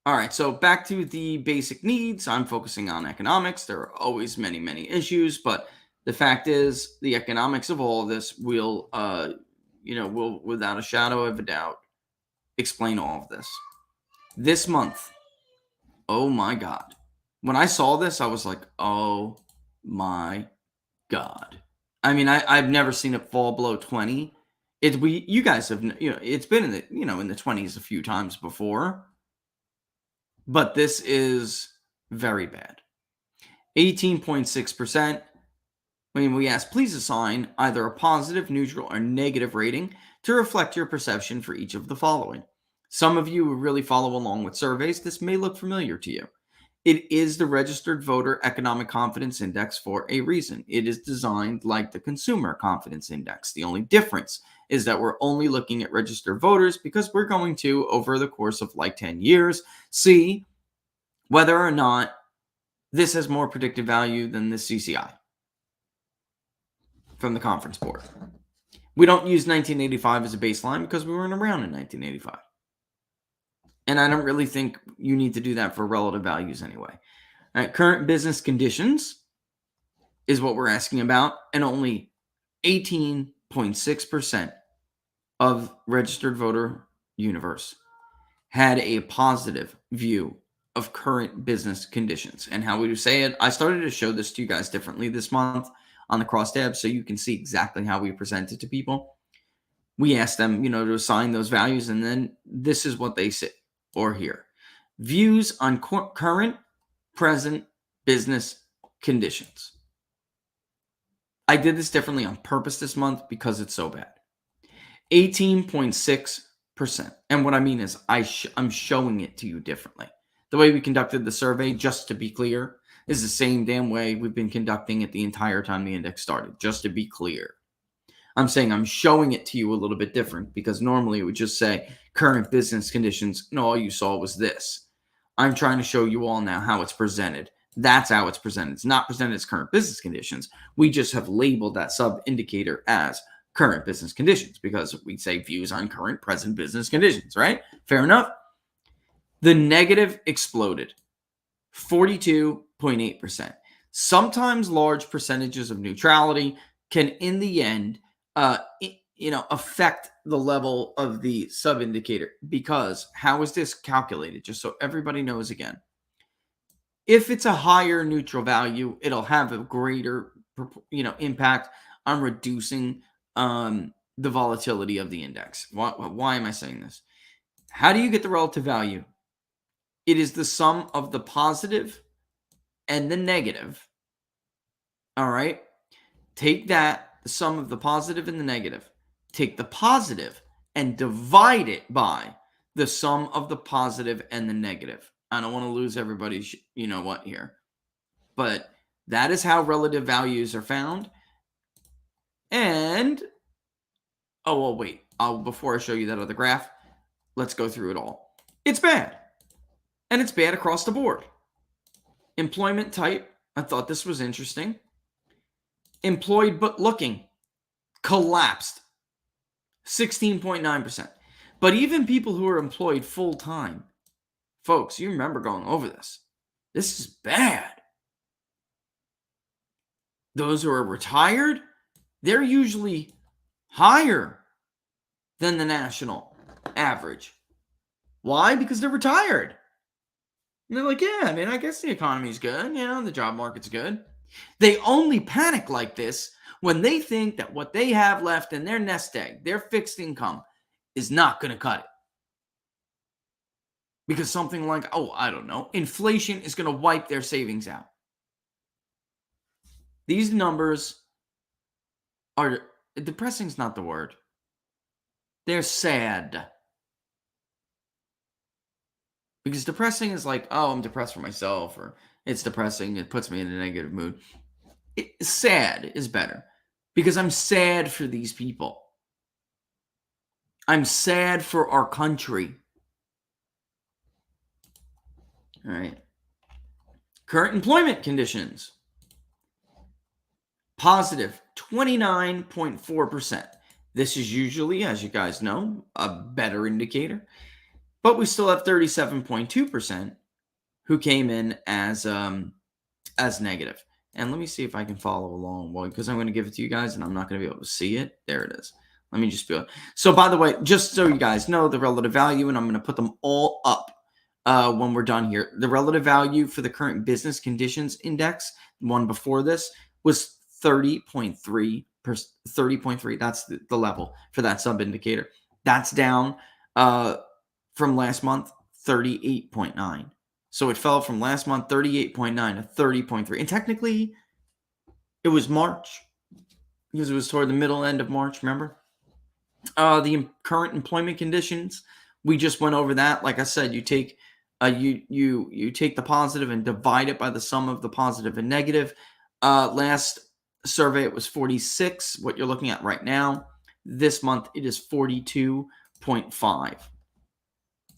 All right, so back to the basic needs. I'm focusing on economics. There are always many, many issues, but the fact is the economics of all of this will without a shadow of a doubt, explain all of this. This month, oh my God. When I saw this, I was like, oh my God. I mean, I've never seen it fall below 20. You guys have, it's been in the 20s a few times before. But this is very bad. 18.6%. When we ask, please assign either a positive, neutral, or negative rating to reflect your perception for each of the following. Some of you who really follow along with surveys, this may look familiar to you. It is the Registered Voter Economic Confidence Index for a reason. It is designed like the Consumer Confidence Index. The only difference is that we're only looking at registered voters because we're going to, over the course of like 10 years, see whether or not this has more predictive value than the CCI from the Conference Board. We don't use 1985 as a baseline because we weren't around in 1985. And I don't really think you need to do that for relative values anyway. Current business conditions is what we're asking about, and only 18.6% of registered voter universe had a positive view of current business conditions. And how we would say it, I started to show this to you guys differently this month on the crosstab so you can see exactly how we present it to people. We asked them, to assign those values, and then this is what they say or hear. Views on current, present business conditions. I did this differently on purpose this month because it's so bad. 18.6%. And what I mean is I'm showing it to you differently. The way we conducted the survey, just to be clear, is the same damn way we've been conducting it the entire time the index started, just to be clear. I'm saying I'm showing it to you a little bit different because normally it would just say current business conditions and all you saw was this. I'm trying to show you all now how it's presented. That's how it's presented. It's not presented as current business conditions. We just have labeled that sub-indicator as current business conditions because we say views on current present business conditions, right? Fair enough. The negative exploded, 42.8%. Sometimes large percentages of neutrality can, in the end, affect the level of the sub-indicator because how is this calculated? Just so everybody knows again. If it's a higher neutral value, it'll have a greater, impact on reducing the volatility of the index. Why am I saying this? How do you get the relative value? It is the sum of the positive and the negative. All right. Take that, the sum of the positive and the negative. Take the positive and divide it by the sum of the positive and the negative. I don't want to lose everybody's, here. But that is how relative values are found. And, wait. Before I show you that other graph, let's go through it all. It's bad. And it's bad across the board. Employment type, I thought this was interesting. Employed but looking, collapsed, 16.9%. But even people who are employed full-time, folks, you remember going over this. This is bad. Those who are retired, they're usually higher than the national average. Why? Because they're retired. And they're like, yeah, I guess the economy's good. The job market's good. They only panic like this when they think that what they have left in their nest egg, their fixed income, is not going to cut it. Because something like, inflation is going to wipe their savings out. These numbers are, depressing is not the word. They're sad. Because depressing is like, I'm depressed for myself, or it's depressing, it puts me in a negative mood. Sad is better. Because I'm sad for these people. I'm sad for our country. All right. Current employment conditions. Positive 29.4%. This is usually, as you guys know, a better indicator. But we still have 37.2% who came in as negative. And let me see if I can follow along. Well, because I'm going to give it to you guys and I'm not going to be able to see it. There it is. Let me just do it. So, by the way, just so you guys know the relative value, and I'm going to put them all up when we're done here. The relative value for the current business conditions index, one before this, was 30.3. 30.3. That's the level for that sub-indicator. That's down from last month, 38.9. So it fell from last month, 38.9 to 30.3. And technically, it was March because it was toward the middle end of March, remember? The current employment conditions, we just went over that. Like I said, you take you take the positive and divide it by the sum of the positive and negative. Last survey, it was 46. What you're looking at right now, this month, it is 42.5.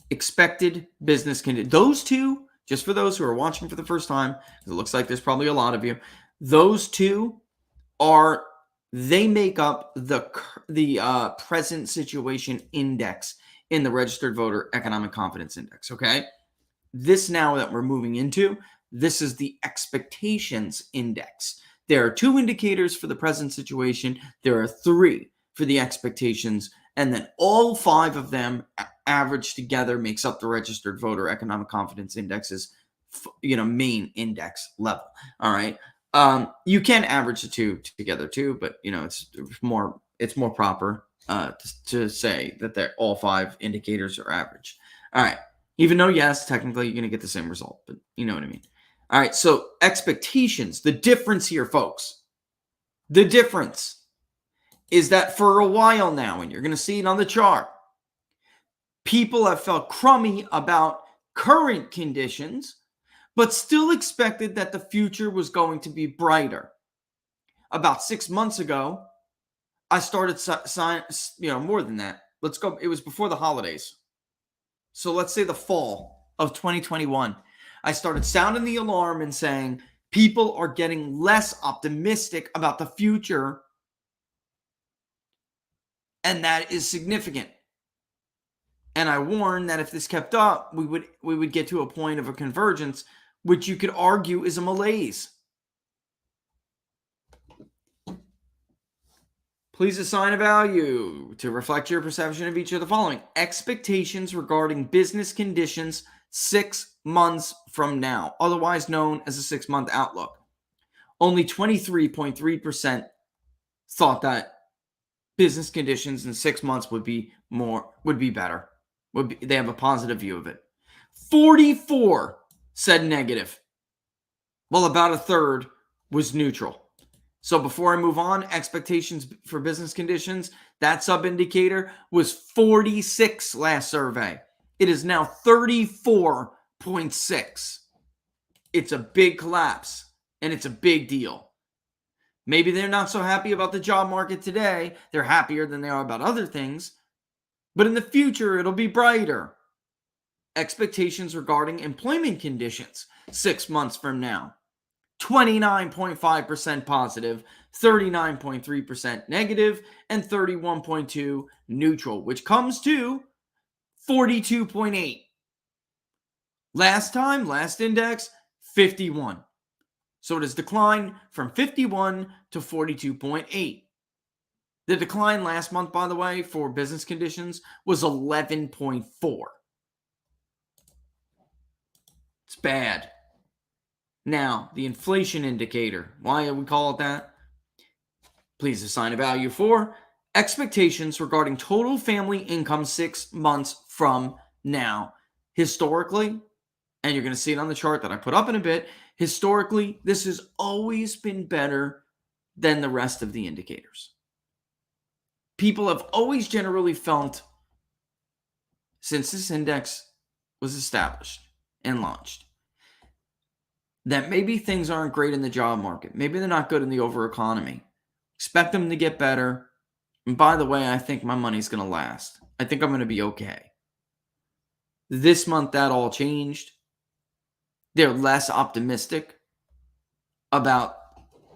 Expected business conditions. Those two, just for those who are watching for the first time, because it looks like there's probably a lot of you, those two they make up the present situation index in the registered voter economic confidence index. Okay, this now that we're moving into, this is the expectations index. There are two indicators for the present situation. There are three for the expectations, and then all five of them averaged together makes up the registered voter economic confidence index's main index level. All right. You can average the two together too, but it's more proper to say that they're all five indicators are average. All right. Even though, yes, technically you're going to get the same result, but you know what I mean. All right. So expectations, the difference here, folks, the difference is that for a while now, and you're going to see it on the chart, people have felt crummy about current conditions, but still expected that the future was going to be brighter. About 6 months ago, I started more than that. Let's go. It was before the holidays. So let's say the fall of 2021. I started sounding the alarm and saying people are getting less optimistic about the future. And that is significant. And I warned that if this kept up, we would get to a point of a convergence, which you could argue is a malaise. Please assign a value to reflect your perception of each of the following. Expectations regarding business conditions 6 months from now, otherwise known as a 6-month outlook. Only 23.3% thought that business conditions in 6 months would be better. They have a positive view of it. 44 said negative. Well, about a third was neutral. So before I move on, expectations for business conditions, that sub-indicator was 46 last survey. It is now 34.6. It's a big collapse, and it's a big deal. Maybe they're not so happy about the job market today. They're happier than they are about other things. But in the future, it'll be brighter. Expectations regarding employment conditions 6 months from now. 29.5% positive, 39.3% negative, and 31.2% neutral, which comes to 42.8. Last index, 51. So it has declined from 51 to 42.8. The decline last month, by the way, for business conditions was 11.4. It's bad. Now, the inflation indicator. Why do we call it that? Please assign a value for expectations regarding total family income 6 months from now. Historically, and you're going to see it on the chart that I put up in a bit, historically, this has always been better than the rest of the indicators. People have always generally felt, since this index was established and launched, that maybe things aren't great in the job market. Maybe they're not good in the over economy. Expect them to get better. And by the way, I think my money's going to last. I think I'm going to be okay. This month, that all changed. They're less optimistic about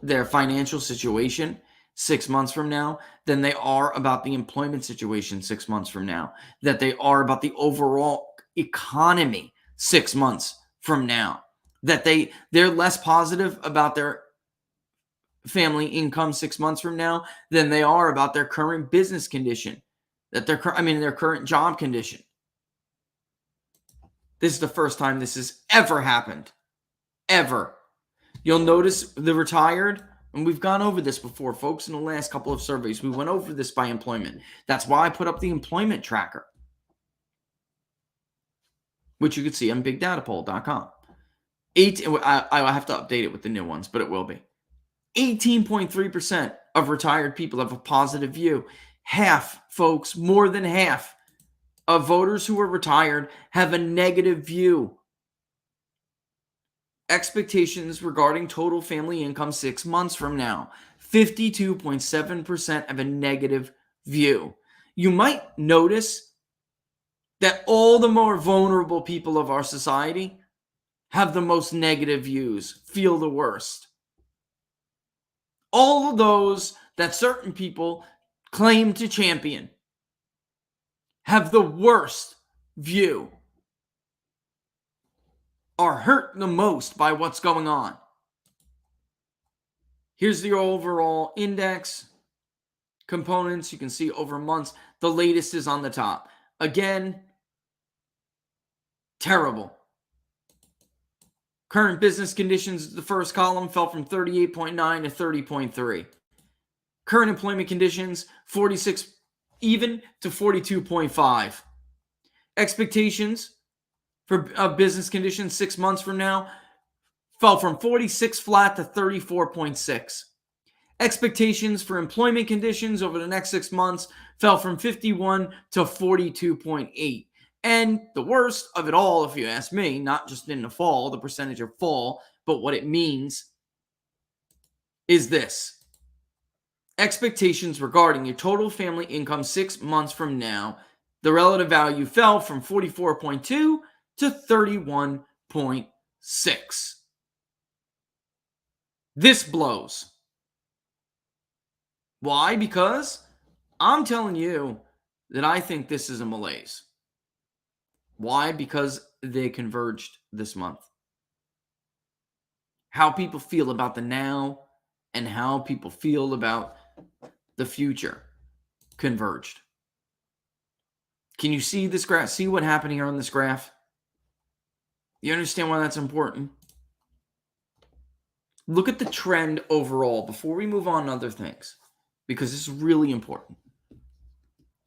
their financial situation 6 months from now than they are about the employment situation 6 months from now, that they are about the overall economy 6 months from now. That they're less positive about their family income 6 months from now than they are about their current business condition, their current job condition. This is the first time this has ever happened. Ever. You'll notice the retired, and we've gone over this before, folks, in the last couple of surveys. We went over this by employment. That's why I put up the employment tracker, which you can see on bigdatapoll.com. I have to update it with the new ones, but it will be. 18.3% of retired people have a positive view. Half, folks, more than half of voters who are retired have a negative view. Expectations regarding total family income 6 months from now. 52.7% have a negative view. You might notice that all the more vulnerable people of our society have the most negative views, feel the worst. All of those that certain people claim to champion have the worst view, are hurt the most by what's going on. Here's the overall index components. You can see over months. The latest is on the top. Again, terrible. Current business conditions, the first column, fell from 38.9 to 30.3. Current employment conditions, 46 even to 42.5. Expectations for business conditions 6 months from now fell from 46 flat to 34.6. Expectations for employment conditions over the next 6 months fell from 51 to 42.8. And the worst of it all, if you ask me, not just in the fall, the percentage of fall, but what it means is this. Expectations regarding your total family income 6 months from now, the relative value fell from 44.2 to 31.6. This blows. Why? Because I'm telling you that I think this is a malaise. Why? Because they converged this month. How people feel about the now and how people feel about the future converged. Can you see this graph? See what happened here on this graph? You understand why that's important? Look at the trend overall before we move on to other things, because this is really important.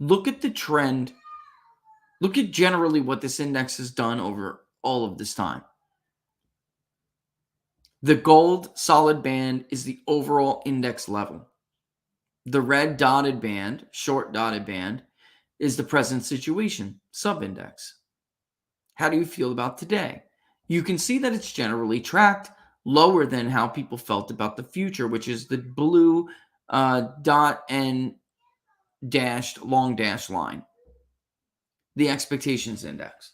Look at the trend. Look at generally what this index has done over all of this time. The gold solid band is the overall index level. The red dotted band, short dotted band, is the present situation subindex. How do you feel about today? You can see that it's generally tracked lower than how people felt about the future, which is the blue dot and dashed long dash line. The expectations index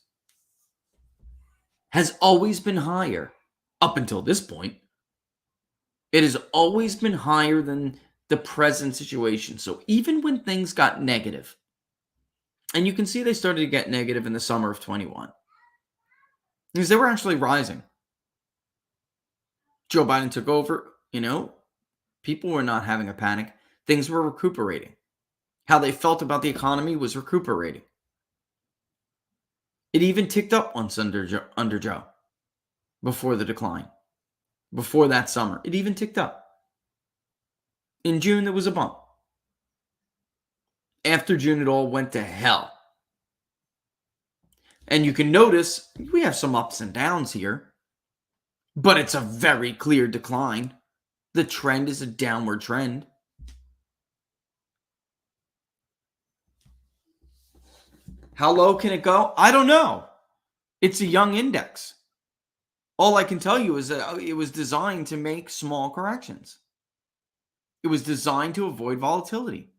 has always been higher up until this point. It has always been higher than the present situation. So even when things got negative, and you can see they started to get negative in the summer of 21, because they were actually rising. Joe Biden took over, people were not having a panic. Things were recuperating. How they felt about the economy was recuperating. It even ticked up once under Joe before the decline. Before that summer, it even ticked up. In June, there was a bump. After June, it all went to hell. And you can notice we have some ups and downs here, but it's a very clear decline. The trend is a downward trend. How low can it go? I don't know. It's a young index. All I can tell you is that it was designed to make small corrections. It was designed to avoid volatility.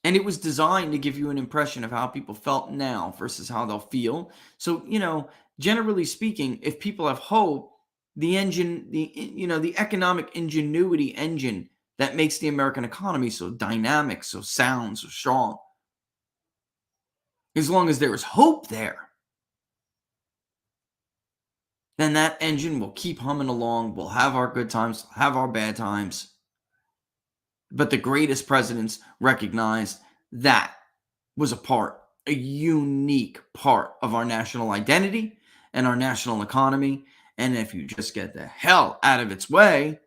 And it was designed to give you an impression of how people felt now versus how they'll feel. So, generally speaking, if people have hope, the engine, the economic ingenuity engine that makes the American economy so dynamic, so sound, so strong, as long as there is hope there, then that engine will keep humming along. We'll have our good times, have our bad times. But the greatest presidents recognized that was a unique part of our national identity and our national economy. And if you just get the hell out of its way,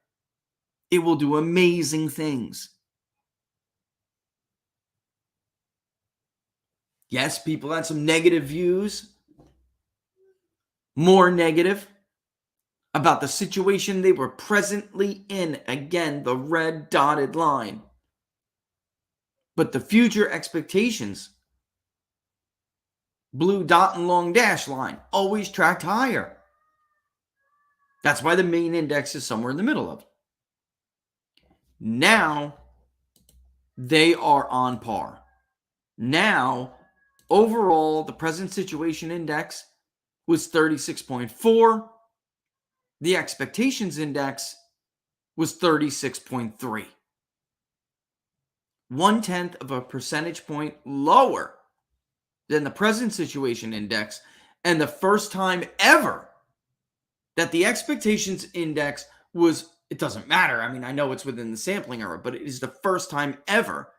it will do amazing things. Yes, people had some negative views, more negative, about the situation they were presently in. Again, the red dotted line. But the future expectations, blue dot and long dash line, always tracked higher. That's why the main index is somewhere in the middle of it. Now, they are on par. Now, overall, the present situation index was 36.4. The expectations index was 36.3. 0.1 of a percentage point lower than the present situation index, and the first time ever that the expectations index was, it doesn't matter. I mean, I know it's within the sampling error, but it is the first time ever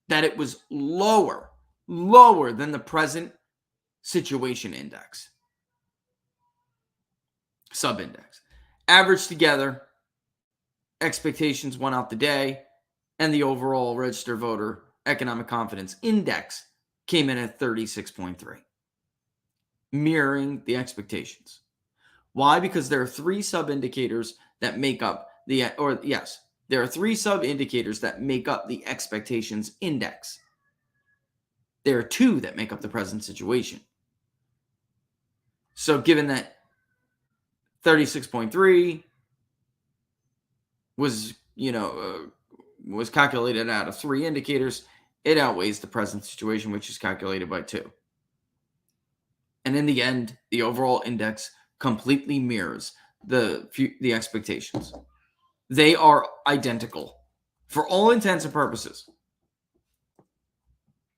that it was lower than the present situation index. Subindex. Averaged together, expectations went out the day, and the overall registered voter economic confidence index came in at 36.3, mirroring the expectations. Why? Because there are three sub-indicators that make up there are three sub-indicators that make up the expectations index. There are two that make up the present situation. So given that 36.3 was, was calculated out of three indicators, it outweighs the present situation, which is calculated by two. And in the end, the overall index completely mirrors the expectations. They are identical for all intents and purposes.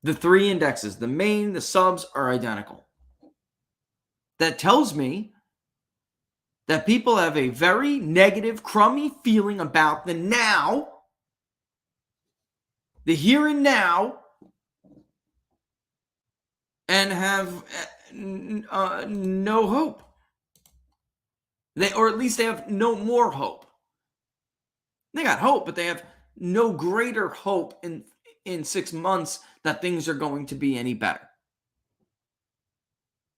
The three indexes, the main, the subs, are identical. That tells me that people have a very negative, crummy feeling about the now, the here and now, and have no hope. Or at least they have no more hope. They got hope, but they have no greater hope in 6 months that things are going to be any better.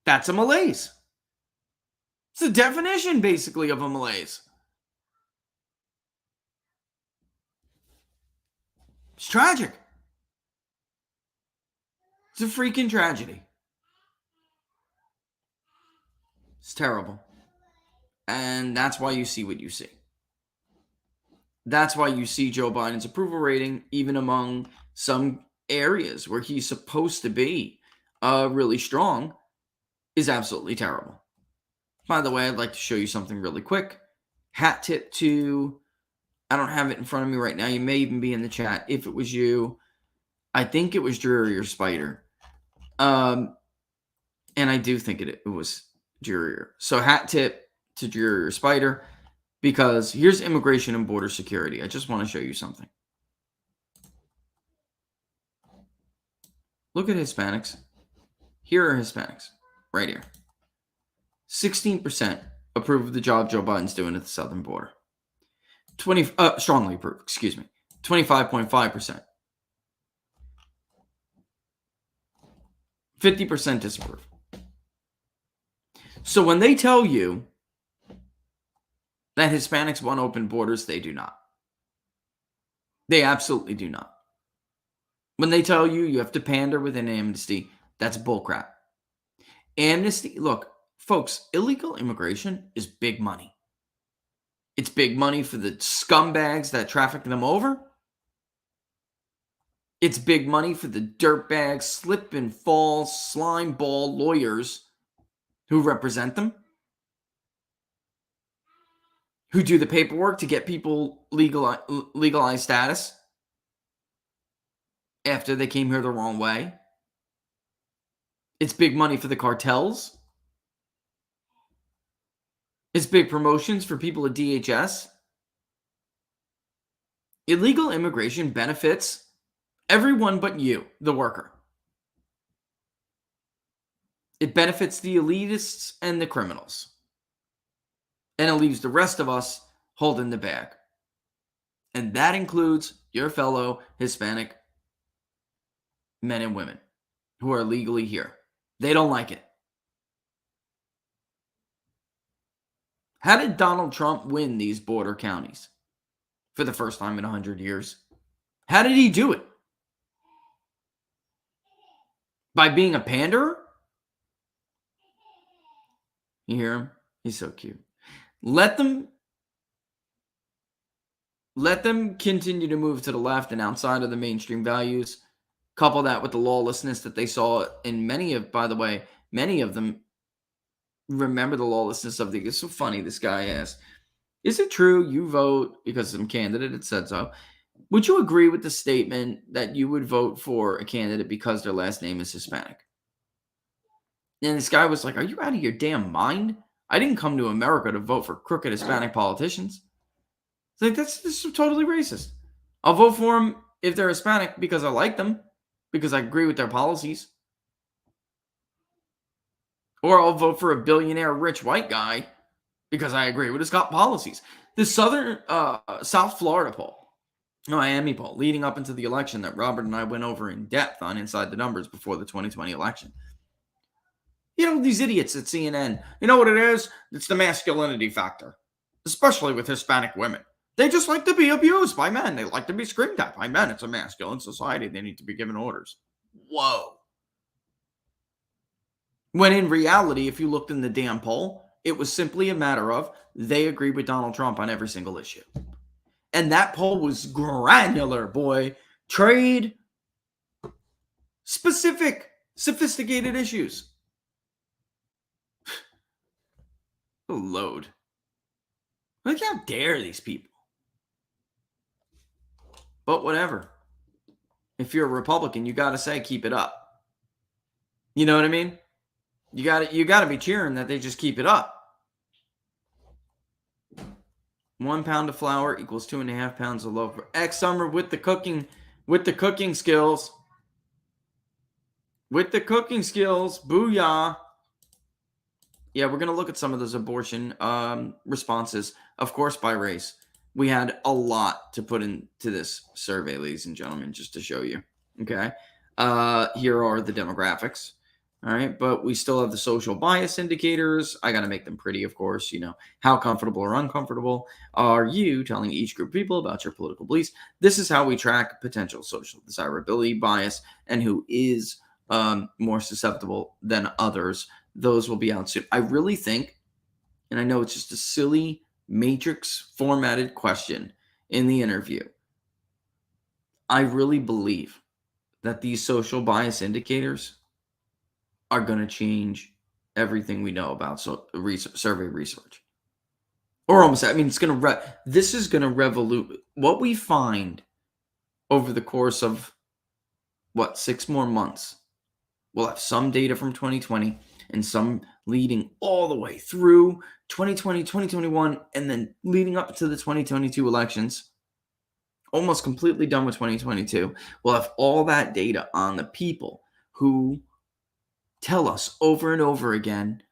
That's a malaise. It's the definition, basically, of a malaise. It's tragic. It's a freaking tragedy. It's terrible. And that's why you see what you see. That's why you see Joe Biden's approval rating, even among some areas where he's supposed to be really strong, is absolutely terrible. By the way, I'd like to show you something really quick. Hat tip to, I don't have it in front of me right now. You may even be in the chat. If it was you, I think it was Drury or Spider. And I do think it was Drury. So hat tip to Drury or Spider, because here's immigration and border security. I just want to show you something. Look at Hispanics. Here are Hispanics, right here. 16% approve of the job Joe Biden's doing at the southern border. Strongly approve, 25.5%. 50% disapprove. So when they tell you that Hispanics want open borders, they do not. They absolutely do not. When they tell you you have to pander with an amnesty, that's bullcrap. Amnesty, look, folks, illegal immigration is big money. It's big money for the scumbags that traffic them over. It's big money for the dirtbag, slip and fall, slime ball lawyers who represent them, who do the paperwork to get people legalized status after they came here the wrong way. It's big money for the cartels. It's big promotions for people at DHS. Illegal immigration benefits everyone but you, the worker. It benefits the elitists and the criminals. And it leaves the rest of us holding the bag. And that includes your fellow Hispanic men and women who are legally here. They don't like it. How did Donald Trump win these border counties for the first time in 100 years? How did he do it? By being a panderer? You hear him? He's so cute. Let them continue to move to the left and outside of the mainstream values. Couple that with the lawlessness that they saw in many of them remember the lawlessness of the. It's so funny. This guy asked, is it true you vote because some candidate had said so? Would you agree with the statement that you would vote for a candidate because their last name is Hispanic? And this guy was like, are you out of your damn mind? I didn't come to America to vote for crooked Hispanic politicians. It's like, this is totally racist. I'll vote for them if they're Hispanic because I like them, because I agree with their policies. Or I'll vote for a billionaire rich white guy because I agree with his policies. The South Florida poll, Miami poll, leading up into the election that Robert and I went over in depth on Inside the Numbers before the 2020 election. These idiots at CNN, you know what it is? It's the masculinity factor, especially with Hispanic women. They just like to be abused by men. They like to be screamed at by men. It's a masculine society. They need to be given orders. Whoa. When in reality, if you looked in the damn poll, it was simply a matter of they agree with Donald Trump on every single issue. And that poll was granular, boy. Trade, specific, sophisticated issues. Load. Like, how dare these people? But whatever. If you're a Republican, you got to say, keep it up. You know what I mean? You got to be cheering that they just keep it up. 1 pound of flour equals 2.5 pounds of loaf. X Summer with the cooking skills. With the cooking skills. Booyah. Yeah, we're going to look at some of those abortion responses, of course, by race. We had a lot to put into this survey, ladies and gentlemen, just to show you. Okay. Here are the demographics. All right. But we still have the social bias indicators. I got to make them pretty, of course. How comfortable or uncomfortable are you telling each group of people about your political beliefs? This is how we track potential social desirability bias and who is more susceptible than others. Those will be out soon. I really think, and I know it's just a silly matrix formatted question in the interview, I really believe that these social bias indicators are going to change everything we know about survey research. Or almost, it's going to, this is going to revolute what we find over the course of, 6 more months. We'll have some data from 2020 and some leading all the way through 2020, 2021, and then leading up to the 2022 elections. Almost completely done with 2022. We'll have all that data on the people who tell us over and over again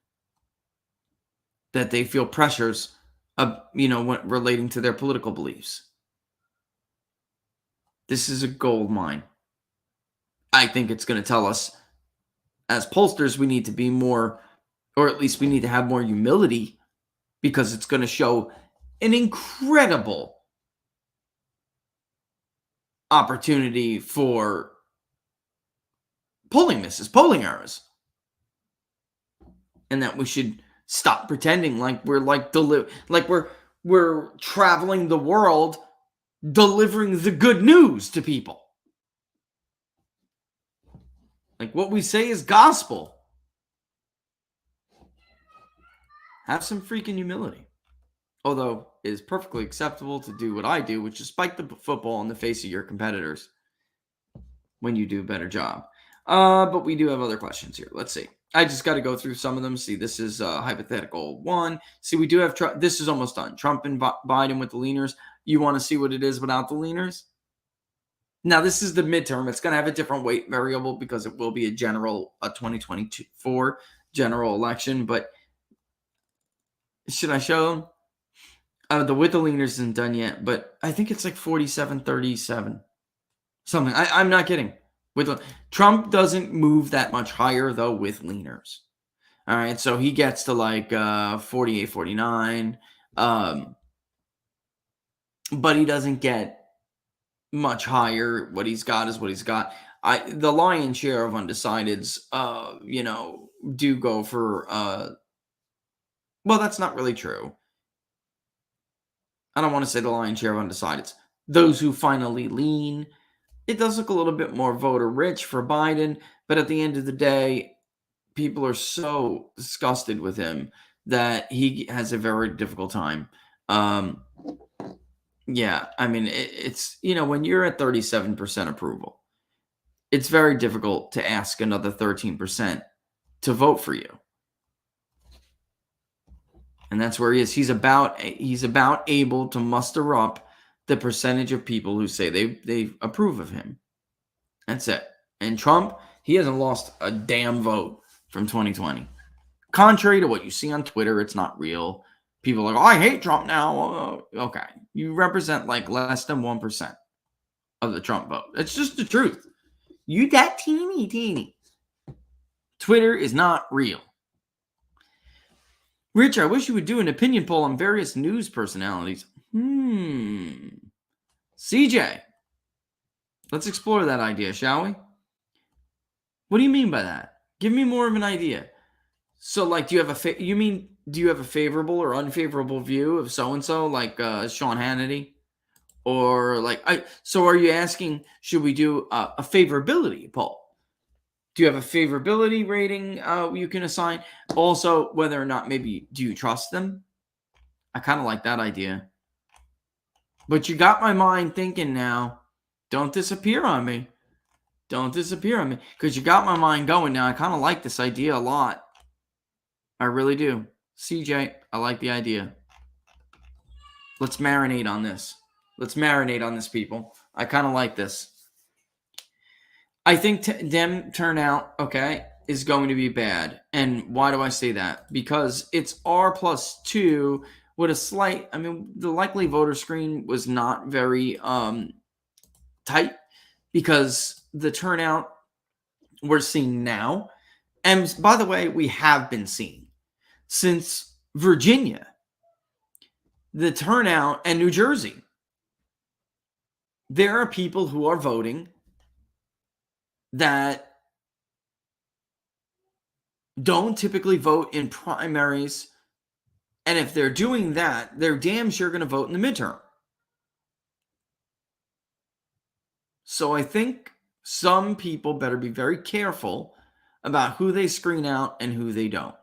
that they feel pressures when relating to their political beliefs. This is a gold mine. I think it's going to tell us, as pollsters, we need to be more, or at least we need to have more humility, because it's going to show an incredible opportunity for polling misses, polling errors. And that we should stop pretending like we're we're traveling the world delivering the good news to people. Like, what we say is gospel. Have some freaking humility. Although it is perfectly acceptable to do what I do, which is spike the football in the face of your competitors when you do a better job. But we do have other questions here. Let's see. I just got to go through some of them. See, this is hypothetical 1. See, we do have this is almost done. Trump and Biden with the leaners. You want to see what it is without the leaners? Now, this is the midterm. It's going to have a different weight variable because it will be a 2024 general election. But should I show them? The with the leaners isn't done yet, but I think it's like 47-37. Something. I'm not kidding. Trump doesn't move that much higher, though, with leaners. All right, so he gets to like 48-49. But he doesn't get much higher. What he's got is what he's got. The lion's share of undecideds, do go for, well, that's not really true. I don't want to say the lion's share of undecideds. Those who finally lean, it does look a little bit more voter rich for Biden, but at the end of the day, people are so disgusted with him that he has a very difficult time. Yeah, it's, when you're at 37% approval, it's very difficult to ask another 13% to vote for you. And that's where he is. He's about able to muster up the percentage of people who say they approve of him. That's it. And Trump, he hasn't lost a damn vote from 2020. Contrary to what you see on Twitter, it's not real. People are like, oh, I hate Trump now. Okay. You represent like less than 1% of the Trump vote. It's just the truth. You that teeny. Twitter is not real. Rich, I wish you would do an opinion poll on various news personalities. CJ, let's explore that idea, shall we? What do you mean by that? Give me more of an idea. So, like, do you have a favorable or unfavorable view of so and so, like Sean Hannity, or so are you asking, should we do a favorability poll? Do you have a favorability rating you can assign? Also, whether or not maybe do you trust them? I kind of like that idea. But you got my mind thinking now. Don't disappear on me. Don't disappear on me. Because you got my mind going now. I kind of like this idea a lot. I really do. CJ, I like the idea. Let's marinate on this. Let's marinate on this, people. I kind of like this. I think Dem turnout, okay, is going to be bad. And why do I say that? Because it's R+2 with a slight, the likely voter screen was not very tight because the turnout we're seeing now, and by the way, we have been seeing since Virginia, the turnout, and New Jersey. There are people who are voting that don't typically vote in primaries. And if they're doing that, they're damn sure going to vote in the midterm. So I think some people better be very careful about who they screen out and who they don't.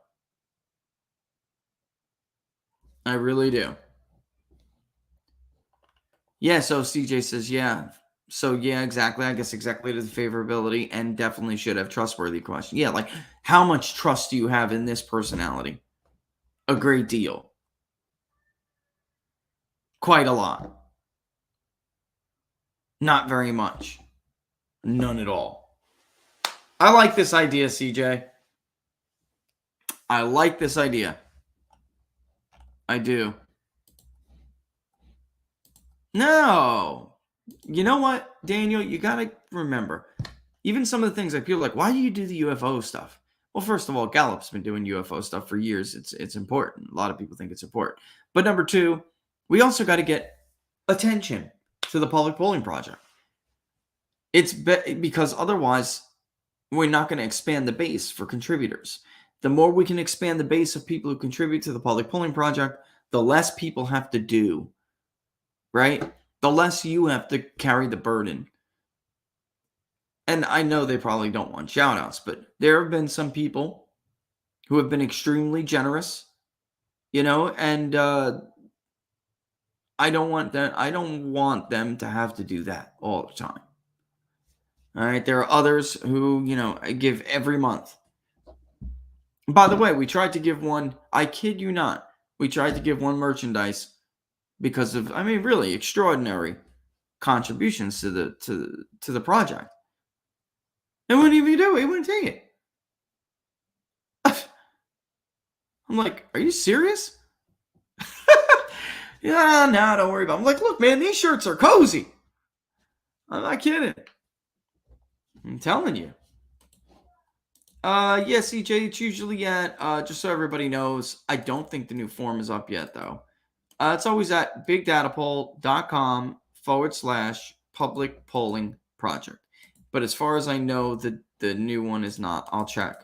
I really do. Yeah, so CJ says, yeah. So, yeah, exactly. I guess exactly to the favorability, and definitely should have trustworthy question. Yeah, like, how much trust do you have in this personality? A great deal. Quite a lot. Not very much. None at all. I like this idea, CJ. I like this idea. I do. No. You know what, Daniel? You got to remember, even some of the things like people are like, why do you do the UFO stuff? Well, first of all, Gallup's been doing UFO stuff for years. It's important. A lot of people think it's important. But number two, we also got to get attention to the public polling project. It's because otherwise we're not going to expand the base for contributors. The more we can expand the base of people who contribute to the public polling project, the less people have to do, right? The less you have to carry the burden. And I know they probably don't want shout outs, but there have been some people who have been extremely generous, and I don't want them to have to do that all the time. All right. There are others who, give every month. By the way, we tried to give one, I kid you not, we tried to give one merchandise because of, really extraordinary contributions to the project. And wouldn't even do it. He wouldn't take it. I'm like, are you serious? Yeah, no, don't worry about it. I'm like, look, man, these shirts are cozy. I'm not kidding. I'm telling you. Yeah, CJ, it's usually at, just so everybody knows, I don't think the new form is up yet, though. It's always at bigdatapoll.com/public polling project. But as far as I know, the new one is not. I'll check.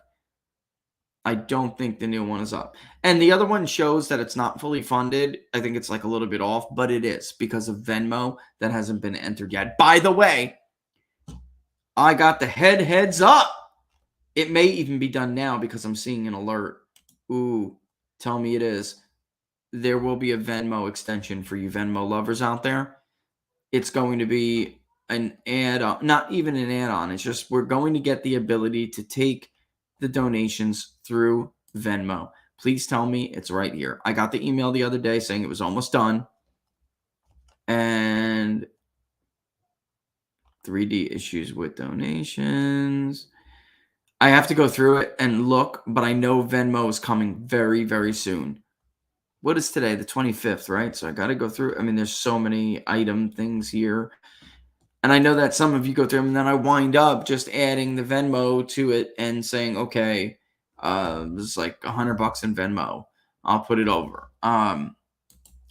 I don't think the new one is up. And the other one shows that it's not fully funded. I think it's like a little bit off, but it is because of Venmo that hasn't been entered yet. By the way, I got the heads up. It may even be done now because I'm seeing an alert. Ooh, tell me it is. There will be a Venmo extension for you Venmo lovers out there. It's going to be an add-on, not even an add-on. It's just we're going to get the ability to take the donations through Venmo. Please tell me it's right here. I got the email the other day saying it was almost done. And 3D issues with donations. I have to go through it and look, but I know Venmo is coming very, very soon. What is today? The 25th, right? So I got to go through. There's so many item things here. And I know that some of you go through them, and then I wind up just adding the Venmo to it and saying, okay, it's like $100 in Venmo. I'll put it over. And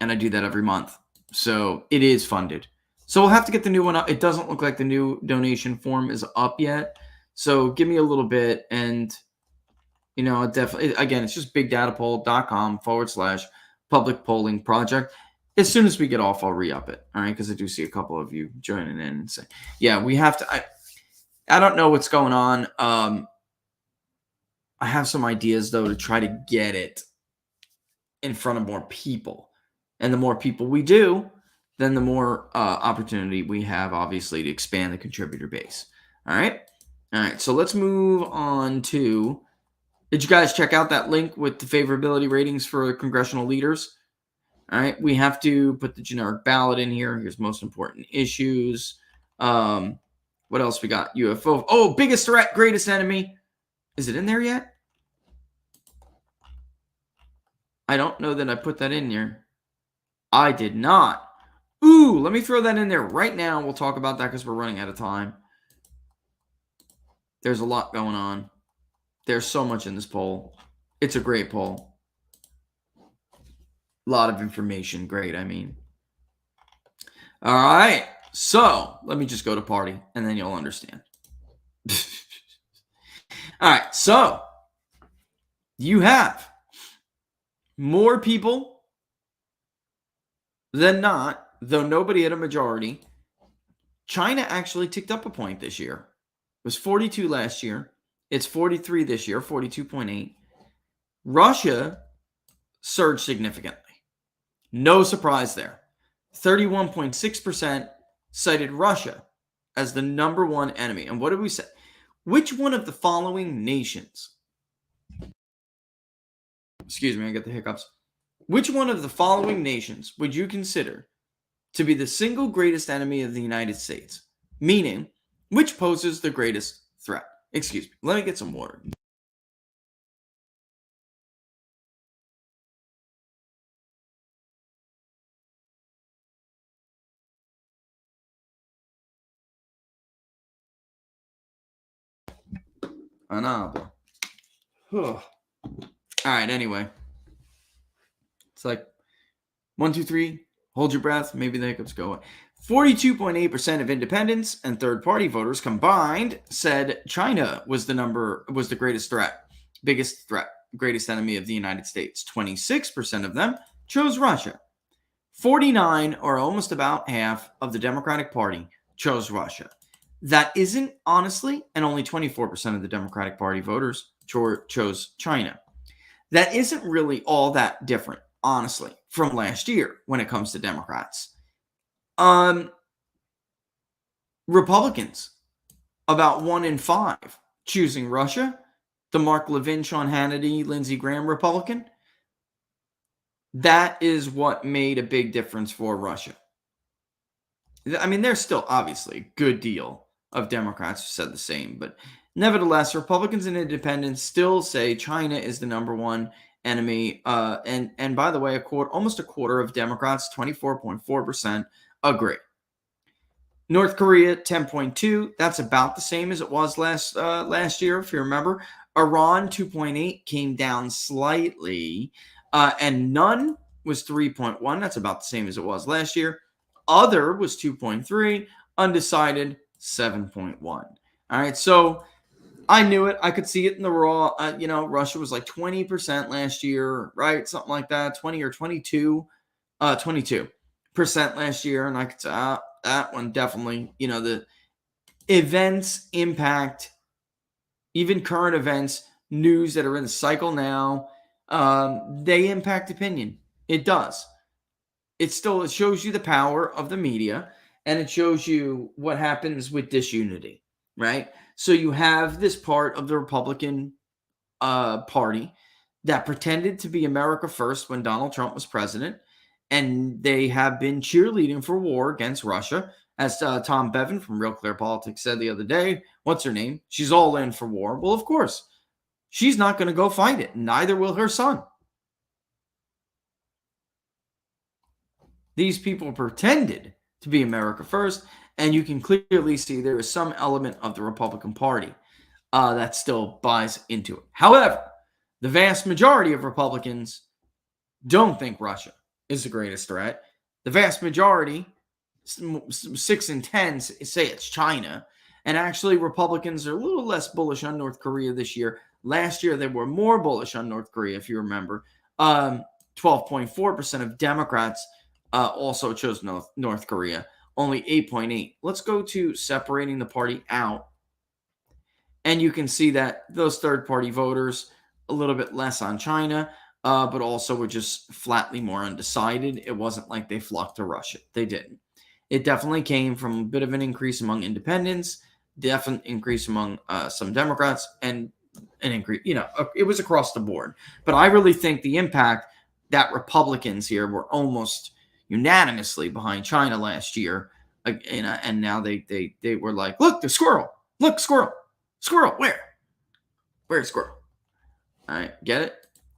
I do that every month. So it is funded. So we'll have to get the new one up. It doesn't look like the new donation form is up yet. So give me a little bit. And, definitely, again, it's just bigdatapoll.com/public polling project. As soon as we get off, I'll re-up it. All right. Because I do see a couple of you joining in and say, yeah, we have to. I don't know what's going on. I have some ideas, though, to try to get it in front of more people. And the more people we do, then the more opportunity we have, obviously, to expand the contributor base. All right. So let's move on to, did you guys check out that link with the favorability ratings for congressional leaders? All right. We have to put the generic ballot in here. Here's most important issues. What else we got? UFO. Oh, biggest threat, greatest enemy. Is it in there yet? I don't know that I put that in there. I did not. Ooh, let me throw that in there right now. We'll talk about that because we're running out of time. There's a lot going on. There's so much in this poll. It's a great poll. A lot of information. Great, I mean. All right. So let me just go to party and then you'll understand. All right. So you have more people than not, though nobody had a majority. China actually ticked up a point this year. It was 42 last year. It's 43 this year, 42.8. Russia surged significantly. No surprise there. 31.6% cited Russia as the number one enemy. And what did we say? Which one of the following nations? Excuse me, I get the hiccups. Which one of the following nations would you consider to be the single greatest enemy of the United States? Meaning, which poses the greatest threat? Excuse me. Let me get some water. Another. All right, anyway. It's like 1, 2, 3. Hold your breath. Maybe the hiccups go away. 42.8% of independents and third-party voters combined said China was the greatest threat, biggest threat, greatest enemy of the United States. 26% of them chose Russia. 49, or almost about half, of the Democratic Party chose Russia. That isn't, honestly, and only 24% of the Democratic Party voters chose China. That isn't really all that different, honestly, from last year when it comes to Democrats. Republicans, about 1 in 5 choosing Russia. The Mark Levin, Sean Hannity, Lindsey Graham Republican. That is what made a big difference for Russia. I mean, there's still obviously a good deal of Democrats who said the same, but nevertheless, Republicans and independents still say China is the number one enemy. And by the way, almost a quarter of Democrats, 24.4%, agree. North Korea, 10.2. That's about the same as it was last year, if you remember. Iran, 2.8, came down slightly. And none was 3.1. That's about the same as it was last year. Other was 2.3. Undecided, 7.1. All right, so I knew it. I could see it in the raw. Russia was like 20% last year, right? Something like that, 20 or 22, 22% last year. And I could say that one definitely, the events impact, even current events, news that are in the cycle now, they impact opinion. It does. It shows you the power of the media, and it shows you what happens with disunity, right? So you have this part of the Republican Party that pretended to be America first when Donald Trump was president, and they have been cheerleading for war against Russia. As Tom Bevan from Real Clear Politics said the other day, what's her name? She's all in for war. Well, of course. She's not going to go fight it. Neither will her son. These people pretended to be America first, and you can clearly see there is some element of the Republican Party that still buys into it. However, the vast majority of Republicans don't think Russia is the greatest threat. The vast majority, 6 in 10, say it's China. And actually, Republicans are a little less bullish on North Korea this year. Last year, they were more bullish on North Korea, if you remember. 12.4% of Democrats also chose North Korea, only 8.8%. Let's go to separating the party out. And you can see that those third-party voters, a little bit less on China, but also were just flatly more undecided. It wasn't like they flocked to Russia. They didn't. It definitely came from a bit of an increase among independents, definite increase among some Democrats, and an increase, it was across the board. But I really think the impact that Republicans here were almost unanimously behind China last year, and now they were like, look, the squirrel, look, squirrel, where's squirrel? All right, get it?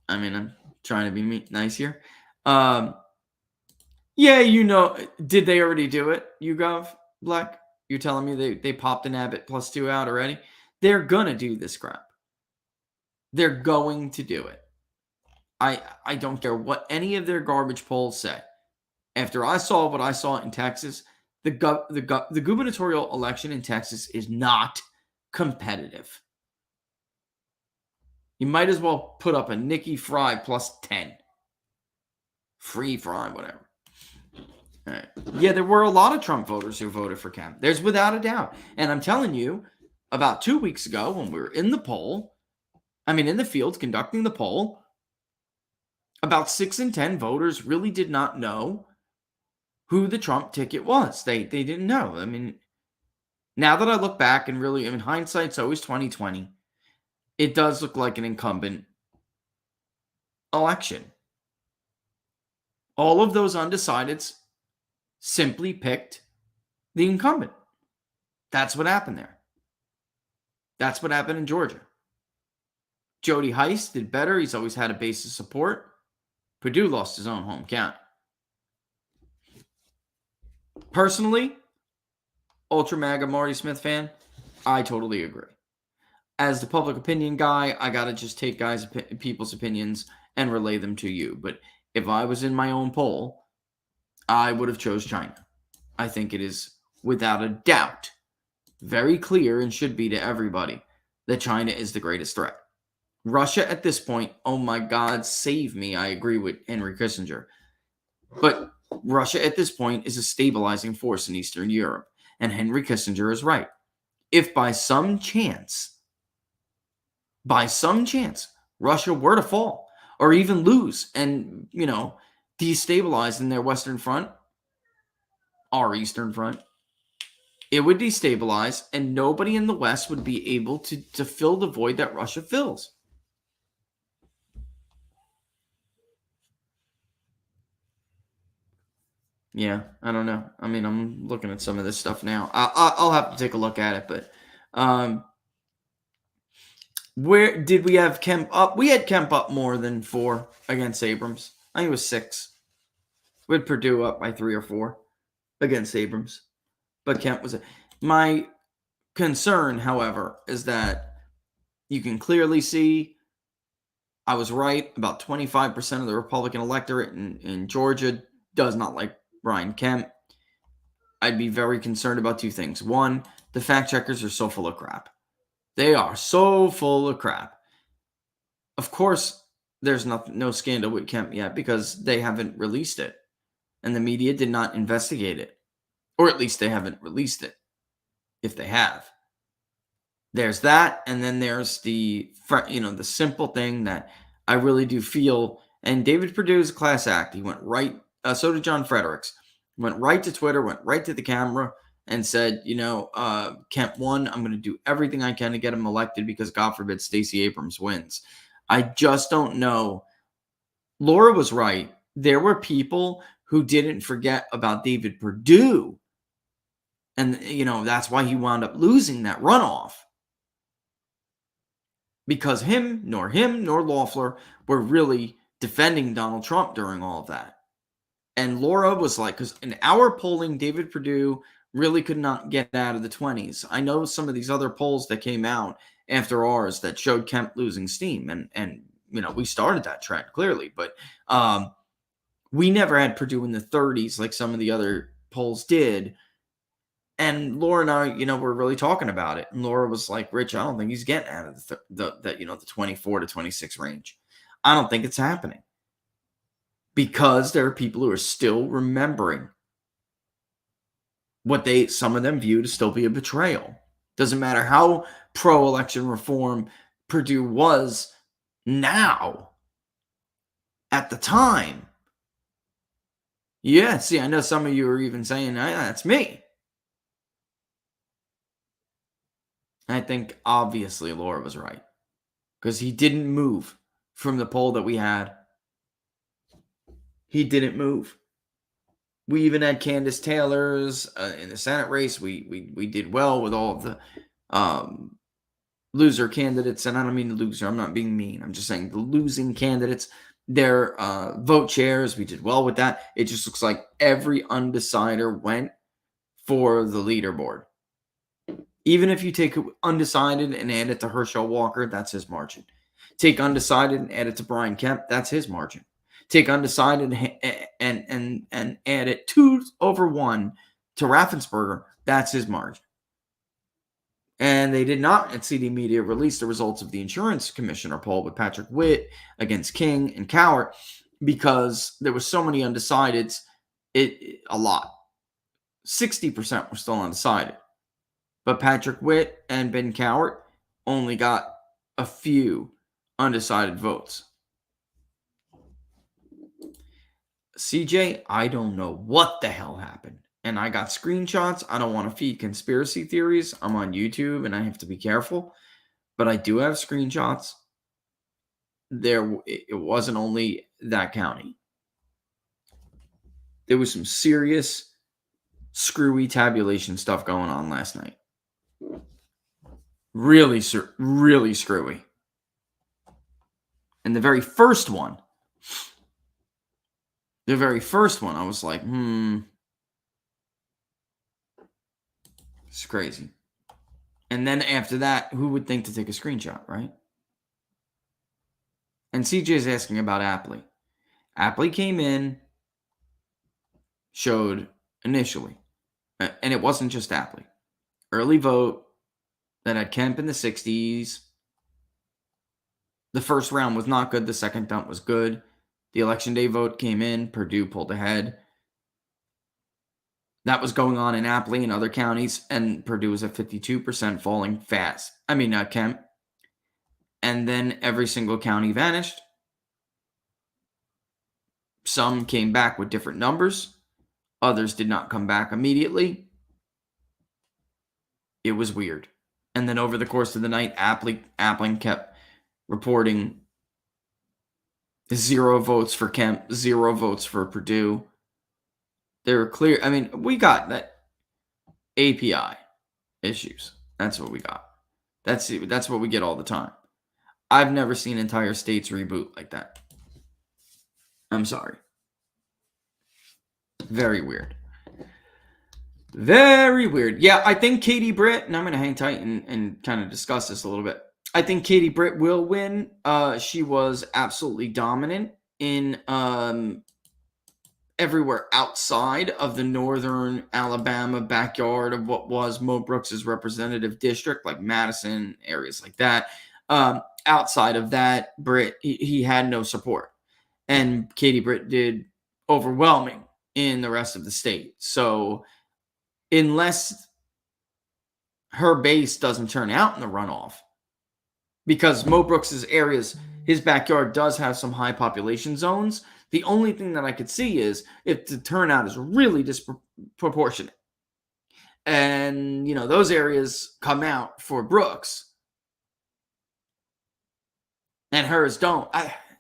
I mean, I'm trying to be nice here. Yeah, did they already do it, YouGov, Black? You're telling me they popped an Abbott +2 out already? They're going to do this crap. They're going to do it. I don't care what any of their garbage polls say. After I saw what I saw in Texas, the gubernatorial election in Texas is not competitive. You might as well put up a Nikki Fry +10. Free Fry, whatever. All right. Yeah, there were a lot of Trump voters who voted for Kemp. There's without a doubt. And I'm telling you, about 2 weeks ago when we were in the field conducting the poll, about 6 in 10 voters really did not know who the Trump ticket was. They didn't know. I mean, now that I look back and really, hindsight's always 20/20. It does look like an incumbent election. All of those undecideds simply picked the incumbent. That's what happened there. That's what happened in Georgia. Jody Heiss did better. He's always had a base of support. Perdue lost his own home county. Personally, ultra MAGA Marty Smith fan, I totally agree. As the public opinion guy, I got to just take people's opinions and relay them to you. But if I was in my own poll, I would have chose China. I think it is without a doubt very clear, and should be to everybody, that China is the greatest threat. Russia at this point, oh my God, save me. I agree with Henry Kissinger. But Russia at this point is a stabilizing force in Eastern Europe. And Henry Kissinger is right. If by some chance, Russia were to fall or even lose and, destabilize in their Western Front, our Eastern Front, it would destabilize and nobody in the West would be able to fill the void that Russia fills. Yeah, I don't know. I'm looking at some of this stuff now. I'll have to take a look at it, but where did we have Kemp up? We had Kemp up more than 4 against Abrams. I think it was 6. We had Perdue up by 3 or 4 against Abrams. But Kemp was my concern, however, is that you can clearly see I was right. About 25% of the Republican electorate in Georgia does not like Brian Kemp. I'd be very concerned about 2 things. One, the fact checkers are so full of crap. They are so full of crap. Of course, there's no scandal with Kemp yet because they haven't released it. And the media did not investigate it. Or at least they haven't released it. If they have. There's that. And then there's the simple thing that I really do feel. And David Perdue is a class act. He went right. So did John Fredericks. Went right to Twitter, went right to the camera and said, Kemp won. I'm going to do everything I can to get him elected because God forbid Stacey Abrams wins. I just don't know. Laura was right. There were people who didn't forget about David Perdue. And, that's why he wound up losing that runoff. Because nor Loeffler were really defending Donald Trump during all of that. And Laura was like, because in our polling, David Perdue really could not get out of the 20s. I know some of these other polls that came out after ours that showed Kemp losing steam. And we started that trend clearly, but we never had Purdue in the 30s like some of the other polls did. And Laura and I, were really talking about it. And Laura was like, Rich, I don't think he's getting out of the 24 to 26 range. I don't think it's happening. Because there are people who are still remembering what some of them view to still be a betrayal. Doesn't matter how pro-election reform Purdue was now. At the time. Yeah, see, I know some of you are even saying, that's me. I think obviously Laura was right. Because he didn't move from the poll that we had. He didn't move. We even had Candace Taylor's in the Senate race. We did well with all of the loser candidates. And I don't mean the loser. I'm not being mean. I'm just saying the losing candidates, their vote shares. We did well with that. It just looks like every undecider went for the leaderboard. Even if you take undecided and add it to Herschel Walker, that's his margin. Take undecided and add it to Brian Kemp, that's his margin. Take undecided and add it 2/1 to Raffensperger, that's his margin. And they did not at CD Media release the results of the insurance commissioner poll with Patrick Witt against King and Cowart because there were so many undecideds, a lot. 60% were still undecided. But Patrick Witt and Ben Cowart only got a few undecided votes. CJ, I don't know what the hell happened. And I got screenshots. I don't want to feed conspiracy theories. I'm on YouTube and I have to be careful. But I do have screenshots. It wasn't only that county. There was some serious screwy tabulation stuff going on last night. Really screwy. And the very first one, I was like, it's crazy. And then after that, who would think to take a screenshot, right? And CJ is asking about Apley. Apley came in, showed initially, and it wasn't just Apley. Early vote that had Kemp in the 60s. The first round was not good. The second dump was good. The election day vote came in. Purdue pulled ahead. That was going on in Apley and other counties, and Purdue was at 52%, falling fast. Kemp. And then every single county vanished. Some came back with different numbers. Others did not come back immediately. It was weird. And then over the course of the night, Appling kept reporting 0 votes for Kemp, 0 votes for Purdue. They were clear. We got that API issues. That's what we got. That's what we get all the time. I've never seen entire states reboot like that. I'm sorry. Very weird. Very weird. Yeah, I think Katie Britt, and I'm going to hang tight and kind of discuss this a little bit. I think Katie Britt will win. She was absolutely dominant in everywhere outside of the northern Alabama backyard of what was Mo Brooks' representative district, like Madison, areas like that. Outside of that, Britt, he had no support. And Katie Britt did overwhelming in the rest of the state. So unless her base doesn't turn out in the runoff, because Mo Brooks' areas, his backyard does have some high population zones. The only thing that I could see is if the turnout is really disproportionate. And, those areas come out for Brooks. And hers don't.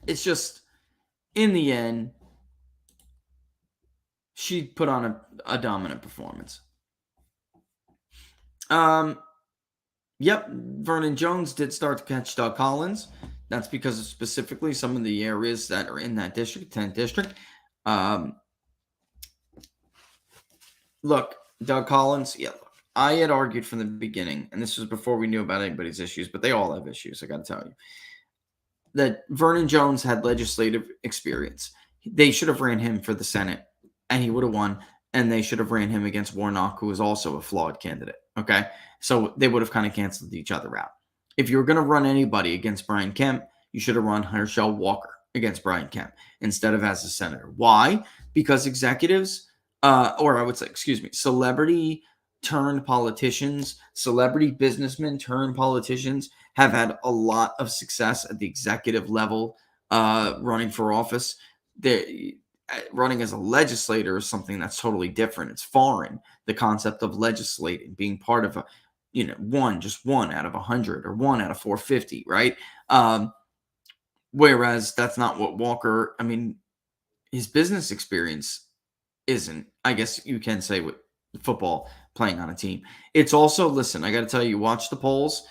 It's just, in the end, she put on a dominant performance. Yep, Vernon Jones did start to catch Doug Collins. That's because of specifically some of the areas that are in that district, 10th district. Look, Doug Collins, I had argued from the beginning, and this was before we knew about anybody's issues, but they all have issues, I got to tell you. that Vernon Jones had legislative experience. They should have ran him for the Senate, and he would have won. And they should have ran him against Warnock, who was also a flawed candidate. Okay, so they would have kind of canceled each other out. If you were going to run anybody against Brian Kemp, you should have run Herschel Walker against Brian Kemp instead of as a senator. Why? Because executives, or I would say, excuse me, celebrity turned politicians, celebrity businessmen turned politicians have had a lot of success at the executive level running for office. Running as a legislator is something that's totally different. It's foreign. The concept of legislating, being part of a, just one out of 100 or one out of 450, right? Whereas that's not what Walker, his business experience isn't, I guess you can say, with football, playing on a team. It's also, listen, I got to tell you, watch the polls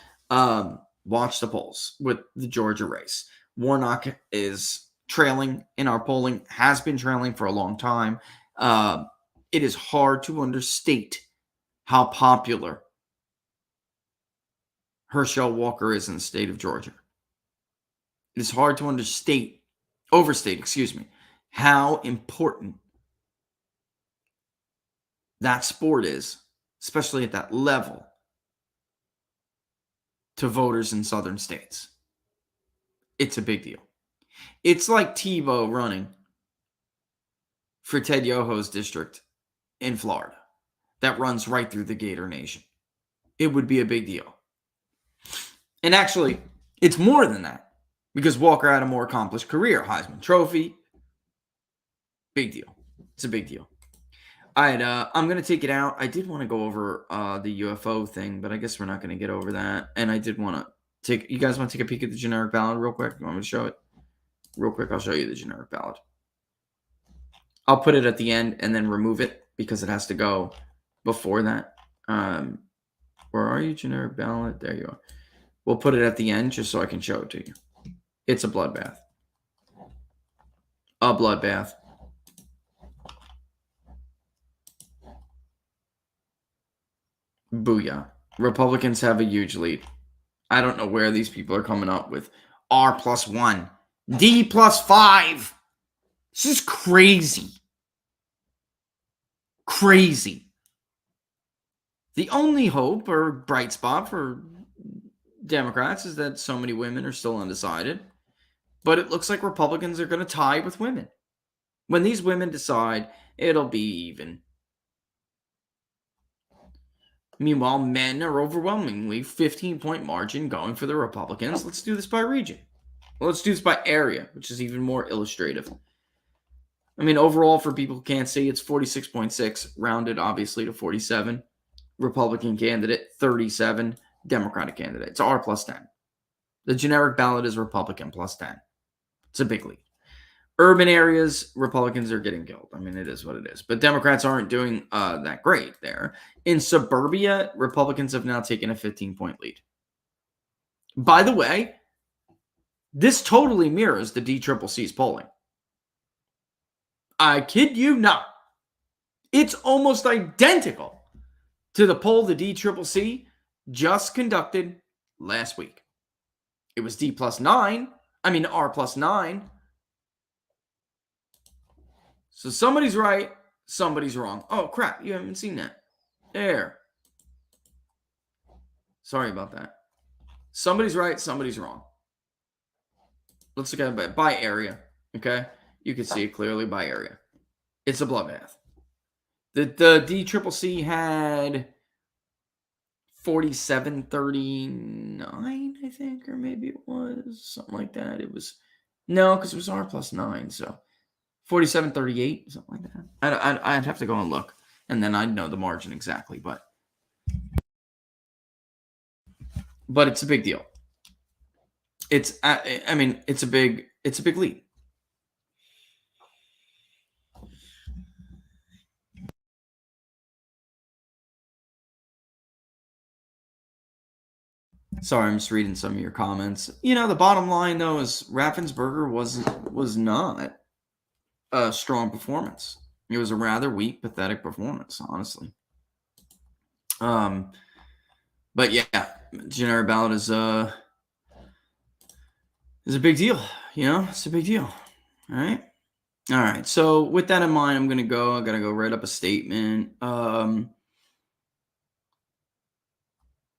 with the Georgia race. Warnock is trailing in our polling, has been trailing for a long time. It is hard to understate how popular Herschel Walker is in the state of Georgia. It is hard to overstate, how important that sport is, especially at that level, to voters in southern states. It's a big deal. It's like Tebow running for Ted Yoho's district in Florida that runs right through the Gator Nation. It would be a big deal. And actually, it's more than that because Walker had a more accomplished career. Heisman Trophy. Big deal. It's a big deal. All right, I'm going to take it out. I did want to go over the UFO thing, but I guess we're not going to get over that. And I did want to you guys want to take a peek at the generic ballot real quick? You want me to show it? Real quick, I'll show you the generic ballot. I'll put it at the end and then remove it because it has to go before that. Where are you, generic ballot? There you are. We'll put it at the end just so I can show it to you. It's a bloodbath. A bloodbath. Booyah. Republicans have a huge lead. I don't know where these people are coming up with R+1, D+5. This is crazy. Crazy. The only hope or bright spot for Democrats is that so many women are still undecided. But it looks like Republicans are going to tie with women. When these women decide, it'll be even. Meanwhile, men are overwhelmingly 15-point margin going for the Republicans. Let's do this by region. Let's do this by area, which is even more illustrative. Overall, for people who can't see, it's 46.6, rounded obviously to 47. Republican candidate, 37. Democratic candidate. It's R+10. The generic ballot is Republican +10. It's a big lead. Urban areas, Republicans are getting killed. It is what it is. But Democrats aren't doing that great there. In suburbia, Republicans have now taken a 15-point lead. By the way, this totally mirrors the DCCC's polling. I kid you not. It's almost identical to the poll the DCCC just conducted last week. It was R+9. So somebody's right, somebody's wrong. Oh, crap, you haven't seen that. There. Sorry about that. Somebody's right, somebody's wrong. Let's look at it by area, okay? You can see it clearly by area. It's a bloodbath. The DCCC had 47-39, I think, or maybe it was something like that. It was, no, because it was R+9, so 47-38, something like that. I'd have to go and look, and then I'd know the margin exactly, but it's a big deal. It's a big lead. Sorry, I'm just reading some of your comments. The bottom line though is Raffensperger was not a strong performance. It was a rather weak, pathetic performance, honestly. But yeah, generic ballot is is a big deal. It's a big deal. All right. All right. So with that in mind, I'm gonna go. I gotta go write up a statement. Oh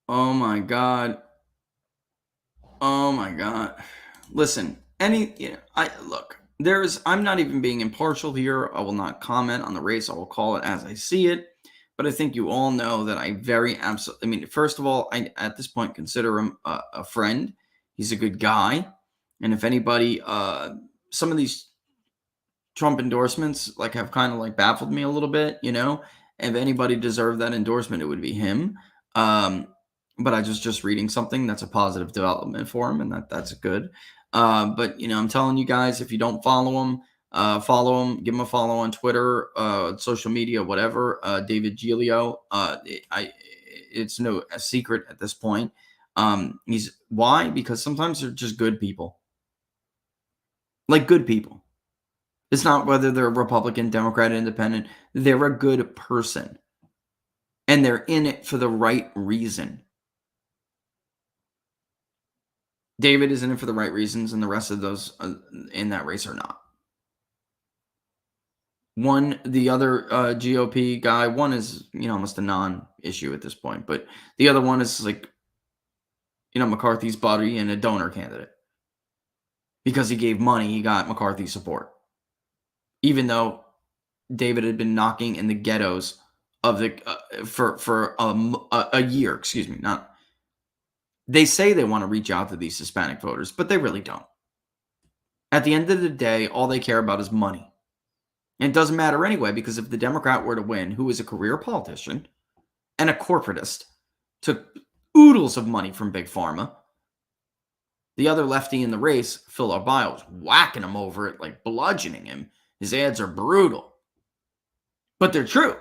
my god. Oh my god. Listen, I look. I'm not even being impartial here. I will not comment on the race. I will call it as I see it. But I think you all know that I very absolutely. I mean, first of all, I at this point consider him a friend. He's a good guy, and if anybody, some of these Trump endorsements have kind of baffled me a little bit. If anybody deserved that endorsement, it would be him. Um, but I just reading something that's a positive development for him, and that's good. But I'm telling you guys, if you don't follow him, give him a follow on Twitter, social media, whatever. David Giglio. It's no a secret at this point. He's why? Because sometimes they're just good people, like good people. It's not whether they're Republican, Democrat, Independent. They're a good person. And they're in it for the right reason. David is in it for the right reasons, and the rest of those in that race are not. The other GOP guy, one is, almost a non-issue at this point. But the other one is McCarthy's buddy and a donor candidate. Because he gave money, he got McCarthy's support. Even though David had been knocking in the ghettos of the for a year. Excuse me. Not. They say they want to reach out to these Hispanic voters, but they really don't. At the end of the day, all they care about is money. And it doesn't matter anyway, because if the Democrat were to win, who is a career politician and a corporatist, took oodles of money from Big Pharma, the other lefty in the race, Phil Arbio, was whacking him over it, like bludgeoning him. His ads are brutal. But they're true.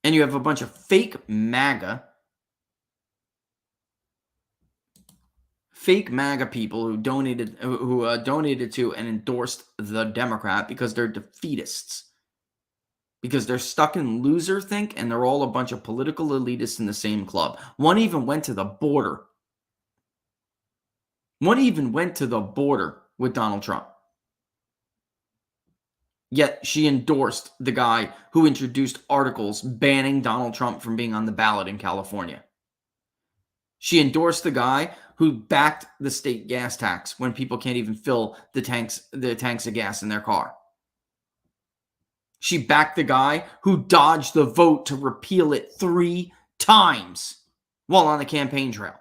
And you have a bunch of fake MAGA people who donated to and endorsed the Democrat because they're defeatists. Because they're stuck in loser think, and they're all a bunch of political elitists in the same club. One even went to the border. With Donald Trump. Yet she endorsed the guy who introduced articles banning Donald Trump from being on the ballot in California. She endorsed the guy who backed the state gas tax when people can't even fill the tanks of gas in their car. She backed the guy who dodged the vote to repeal it 3 times while on the campaign trail.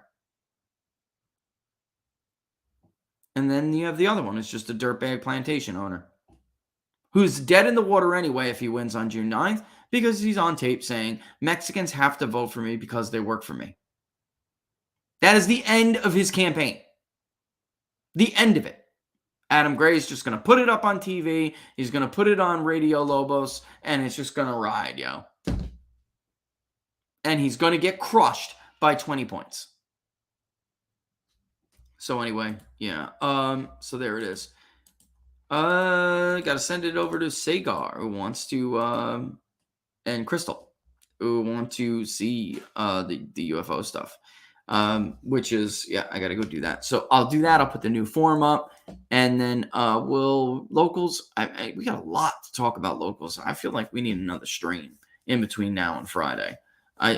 And then you have the other one. It's just a dirtbag plantation owner who's dead in the water anyway if he wins on June 9th, because he's on tape saying Mexicans have to vote for me because they work for me. That is the end of his campaign. The end of it. Adam Gray is just going to put it up on TV. He's going to put it on Radio Lobos, and it's just going to ride, yo. And he's going to get crushed by 20 points. So anyway, yeah. So there it is. Got to send it over to Sagar, who wants to, and Crystal, who want to see the UFO stuff. Which is, yeah, I got to go do that. So I'll do that. I'll put the new form up, and then locals. We got a lot to talk about locals. I feel like we need another stream in between now and Friday.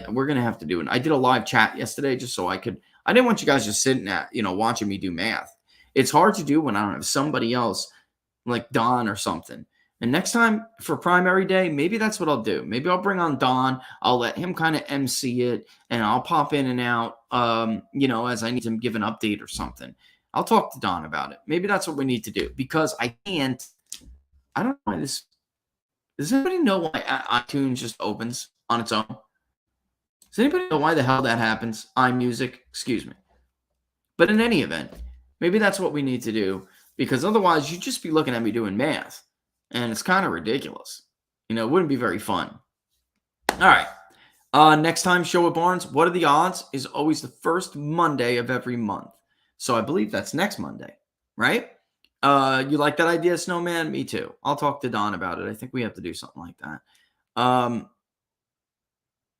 We're gonna have to do it. I did a live chat yesterday just so I didn't want you guys just sitting at watching me do math. It's hard to do when I don't have somebody else like Don or something. And next time for primary day, maybe that's what I'll do. Maybe I'll bring on Don. I'll let him kind of MC it, and I'll pop in and out, as I need to give an update or something. I'll talk to Don about it. Maybe that's what we need to do, because I don't know why this. Does anybody know why iTunes just opens on its own? Does anybody know why the hell that happens? iMusic, excuse me. But in any event, maybe that's what we need to do, because otherwise you'd just be looking at me doing math. And it's kind of ridiculous. It wouldn't be very fun. All right. Next time, show at Barnes. What are the odds? Is always the first Monday of every month. So I believe that's next Monday, right? You like that idea, Snowman? Me too. I'll talk to Don about it. I think we have to do something like that.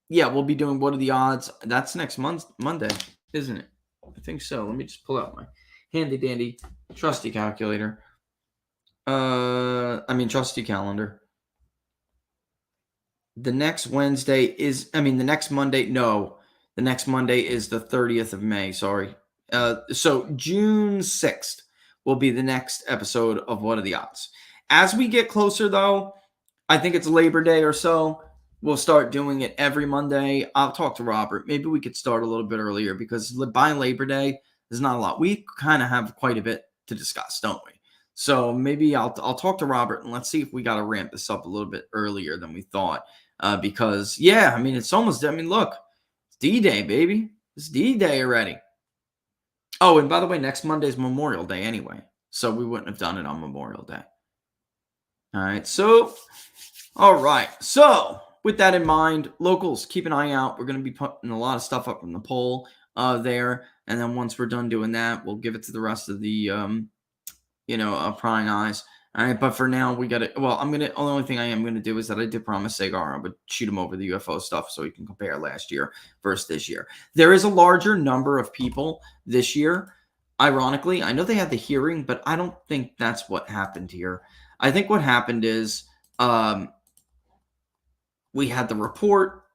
Yeah, we'll be doing what are the odds. That's next Monday, isn't it? I think so. Let me just pull out my handy dandy, trusty calculator. Trusty calendar. The next Monday, no. The next Monday is the 30th of May, sorry. So June 6th will be the next episode of What Are the Odds? As we get closer, though, I think it's Labor Day or so, we'll start doing it every Monday. I'll talk to Robert. Maybe we could start a little bit earlier because by Labor Day, there's not a lot. We kind of have quite a bit to discuss, don't we? So maybe I'll talk to Robert and let's see if we got to ramp this up a little bit earlier than we thought. Because, it's almost, look, it's D-Day, baby. It's D-Day already. Oh, and by the way, next Monday's Memorial Day anyway. So we wouldn't have done it on Memorial Day. All right. So with that in mind, locals, keep an eye out. We're going to be putting a lot of stuff up in the poll there. And then once we're done doing that, we'll give it to the rest of the, prying eyes. All right, but for now, we got it. Well, the only thing I am going to do is that I did promise Sagar I would shoot him over the UFO stuff so he can compare last year versus this year. There is a larger number of people this year. Ironically, I know they had the hearing, but I don't think that's what happened here. I think what happened is we had the report.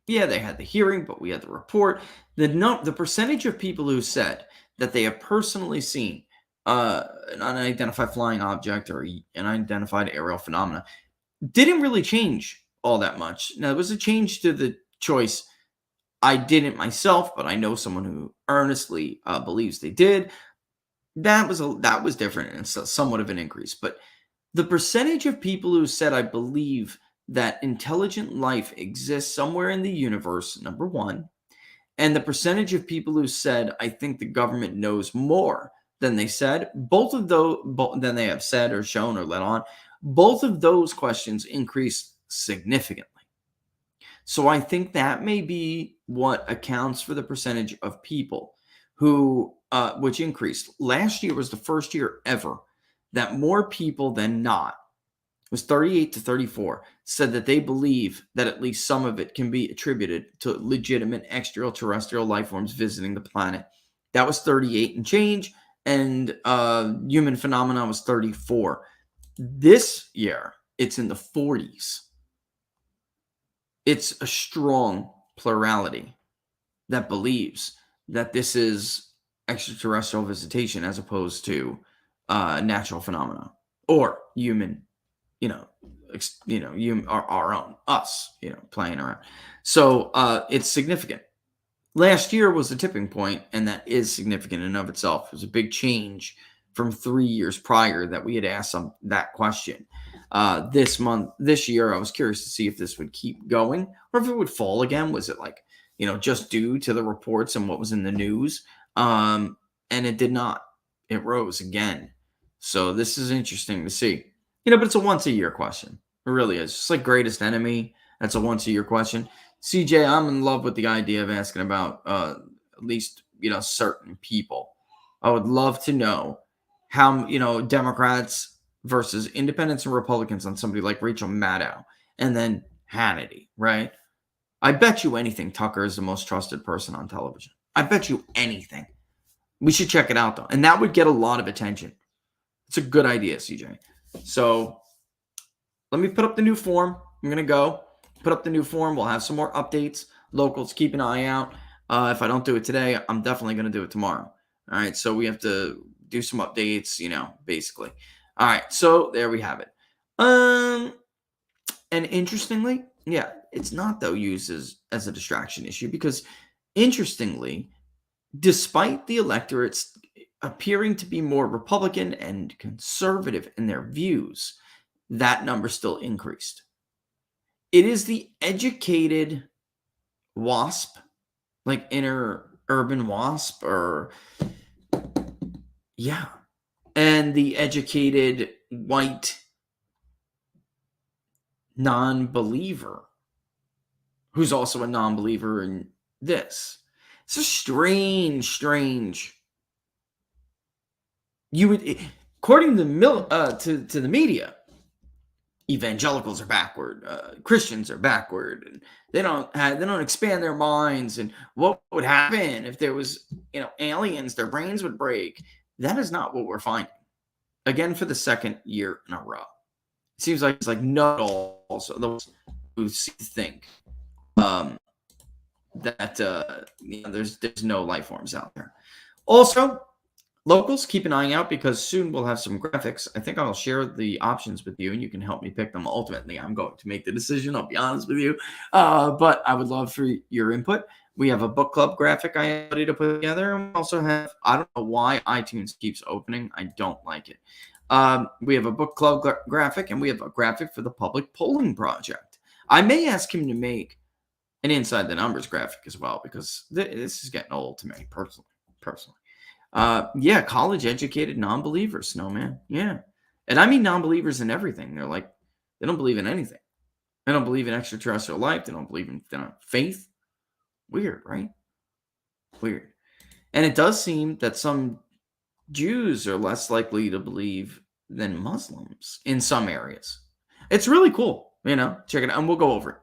Yeah, they had the hearing, but we had the report. The percentage of people who said that they have personally seen an unidentified flying object or an unidentified aerial phenomena didn't really change all that much. Now, there was a change to the choice. I didn't myself, but I know someone who earnestly believes they did. That was different and somewhat of an increase. But the percentage of people who said, I believe that intelligent life exists somewhere in the universe, number one, and the percentage of people who said, I think the government knows more than they said, both of those, than they have said or shown or let on, both of those questions increased significantly. So I think that may be what accounts for the percentage of people who, which increased. Last year was the first year ever that more people than not, it was 38 to 34, said that they believe that at least some of it can be attributed to legitimate extraterrestrial life forms visiting the planet. That was 38 and change. And human phenomena was 34. This year, it's in the 40s. It's a strong plurality that believes that this is extraterrestrial visitation as opposed to natural phenomena or human, our own, us, playing around. So it's significant. Last year was the tipping point, and that is significant in and of itself. It was a big change from 3 years prior that we had asked that question. This year, I was curious to see if this would keep going or if it would fall again. Was it just due to the reports and what was in the news? And it did not. It rose again. So this is interesting to see. But it's a once-a-year question. It really is. Just like Greatest Enemy, that's a once-a-year question. CJ, I'm in love with the idea of asking about at least, certain people. I would love to know how, Democrats versus independents and Republicans on somebody like Rachel Maddow and then Hannity, right? I bet you anything Tucker is the most trusted person on television. I bet you anything. We should check it out, though. And that would get a lot of attention. It's a good idea, CJ. So let me put up the new form. I'm going to go put up the new form. We'll have some more updates. Locals, keep an eye out. If I don't do it today, I'm definitely going to do it tomorrow. All right. So we have to do some updates, basically. All right. So there we have it. And interestingly, it's not, though, used as a distraction issue because, interestingly, despite the electorates appearing to be more Republican and conservative in their views, that number still increased. It is the educated WASP, like inner urban WASP, and the educated white non-believer who's also a non-believer in this. It's a strange. According to the media, evangelicals are backward, Christians are backward, and they don't expand their minds. And what would happen if there was, aliens? Their brains would break. That is not what we're finding. Again, for the second year in a row. It seems like it's like not all also those who think that there's no life forms out there. Also, locals, keep an eye out because soon we'll have some graphics. I think I'll share the options with you and you can help me pick them. Ultimately, I'm going to make the decision. I'll be honest with you. But I would love for your input. We have a book club graphic I am ready to put together. And we also have, I don't know why iTunes keeps opening. I don't like it. We have a book club graphic and we have a graphic for the public polling project. I may ask him to make an inside the numbers graphic as well because this is getting old to me personally. Yeah, college educated non-believers, Snowman. Yeah. And I mean non-believers in everything. They're like, they don't believe in anything. They don't believe in extraterrestrial life. They don't believe in faith. Weird, right? Weird. And it does seem that some Jews are less likely to believe than Muslims in some areas. It's really cool. Check it out. And we'll go over it.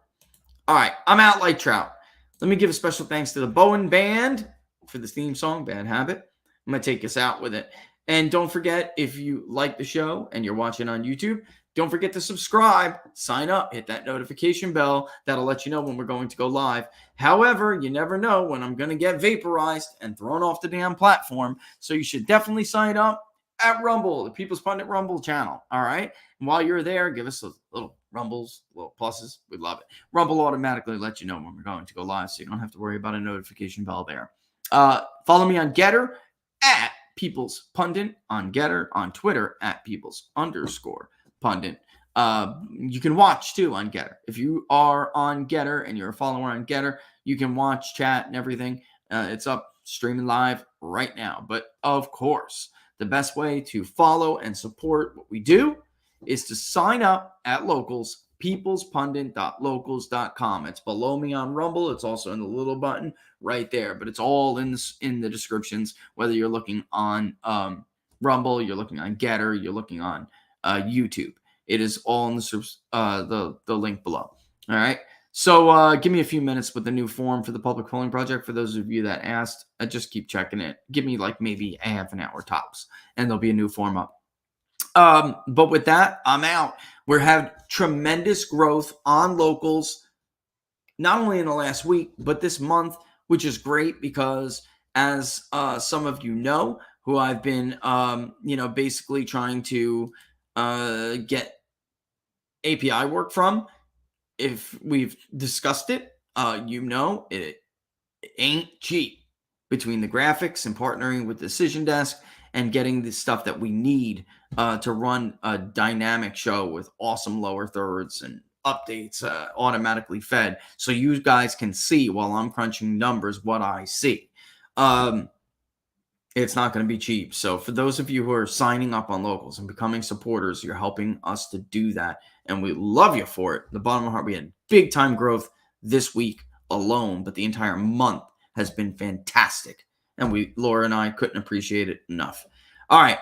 All right. I'm out like trout. Let me give a special thanks to the Bowen Band for the theme song, Bad Habit. I'm going to take us out with it. And don't forget, if you like the show and you're watching on YouTube, don't forget to subscribe, sign up, hit that notification bell. That'll let you know when we're going to go live. However, you never know when I'm going to get vaporized and thrown off the damn platform. So you should definitely sign up at Rumble, the People's Pundit Rumble channel. All right. And while you're there, give us a little rumbles, little pluses. We'd love it. Rumble automatically lets you know when we're going to go live. So you don't have to worry about a notification bell there. Follow me on Getter at People's Pundit, on Getter, on Twitter at People's_Pundit. You can watch too on Getter. If you are on Getter and you're a follower on Getter, you can watch, chat, and everything. It's up streaming live right now. But of course, the best way to follow and support what we do is to sign up at Locals, peoplespundit.locals.com. It's below me on Rumble. It's also in the little button right there, but it's all in the descriptions, whether you're looking on Rumble, you're looking on Getter, you're looking on YouTube. It is all in the link below. All right. So give me a few minutes with the new form for the public polling project. For those of you that asked, just keep checking it. Give me like maybe a half an hour tops, and there'll be a new form up. But with that, I'm out. We're having tremendous growth on Locals, not only in the last week, but this month, which is great because as some of you know, who I've been, basically trying to get API work from, if we've discussed it, it ain't cheap between the graphics and partnering with Decision Desk and getting the stuff that we need to run a dynamic show with awesome lower thirds and updates automatically fed. So you guys can see while I'm crunching numbers what I see. It's not going to be cheap. So for those of you who are signing up on Locals and becoming supporters, you're helping us to do that. And we love you for it. The bottom of my heart, we had big time growth this week alone, but the entire month has been fantastic. And Laura and I couldn't appreciate it enough. All right.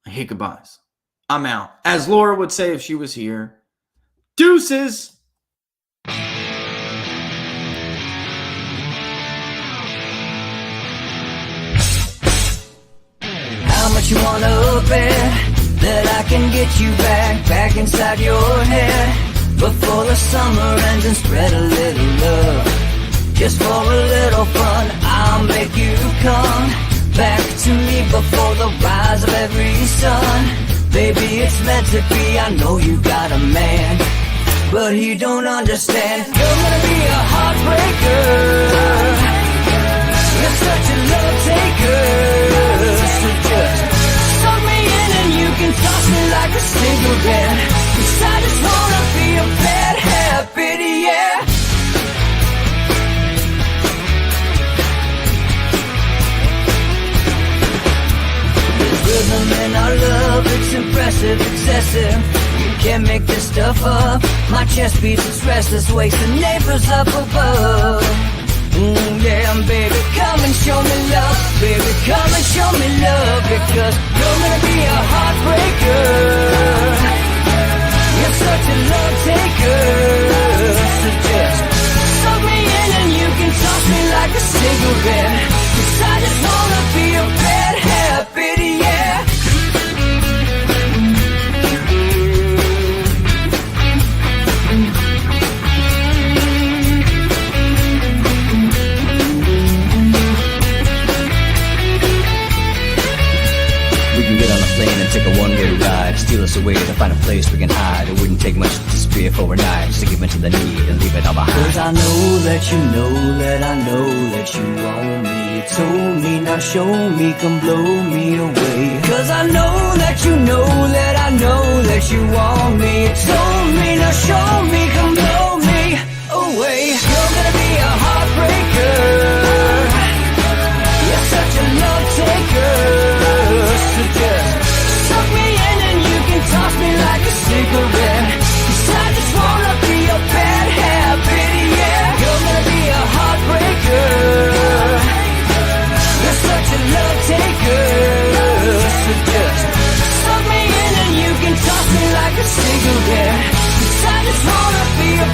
I hate goodbyes. I'm out. As Laura would say if she was here, deuces. How much you wanna bet that I can get you back inside your head before the summer ends and spread a little love. Just for a little fun, I'll make you come back to me before the rise of every sun. Baby, it's meant to be. I know you got a man, but he don't understand. You're gonna be a heartbreaker. You're such a love taker. So just suck me in and you can toss me like a cigarette. 'Cause I just wanna be a bad habit, yeah. There's rhythm in our love, it's impressive, excessive. You can't make this stuff up. My chest beats, it's restless, wakes the neighbors up above. Yeah, baby, come and show me love. Baby, come and show me love. Because you're gonna be a heartbreaker. You're such a love taker. So just suck me in and you can toss me like a cigarette. 'Cause I just wanna be a bad habit. us a way to find a place we can hide. It wouldn't take much to disappear for a night, just to give in to the need and leave it all behind. Cause I know that you know that I know that you want me. You told me, now show me, come blow me away. Cause I know that you know that I know that you want me. You told me, now show me, come blow me away. You're gonna be a heartbreaker. You're such a love taker. So just suck me in and you can toss me like a cigarette. Cause I just wanna be your bad habit, yeah. You're gonna be a heartbreaker. You're such a love taker. So just suck me in and you can toss me like a cigarette. Cause I just wanna be your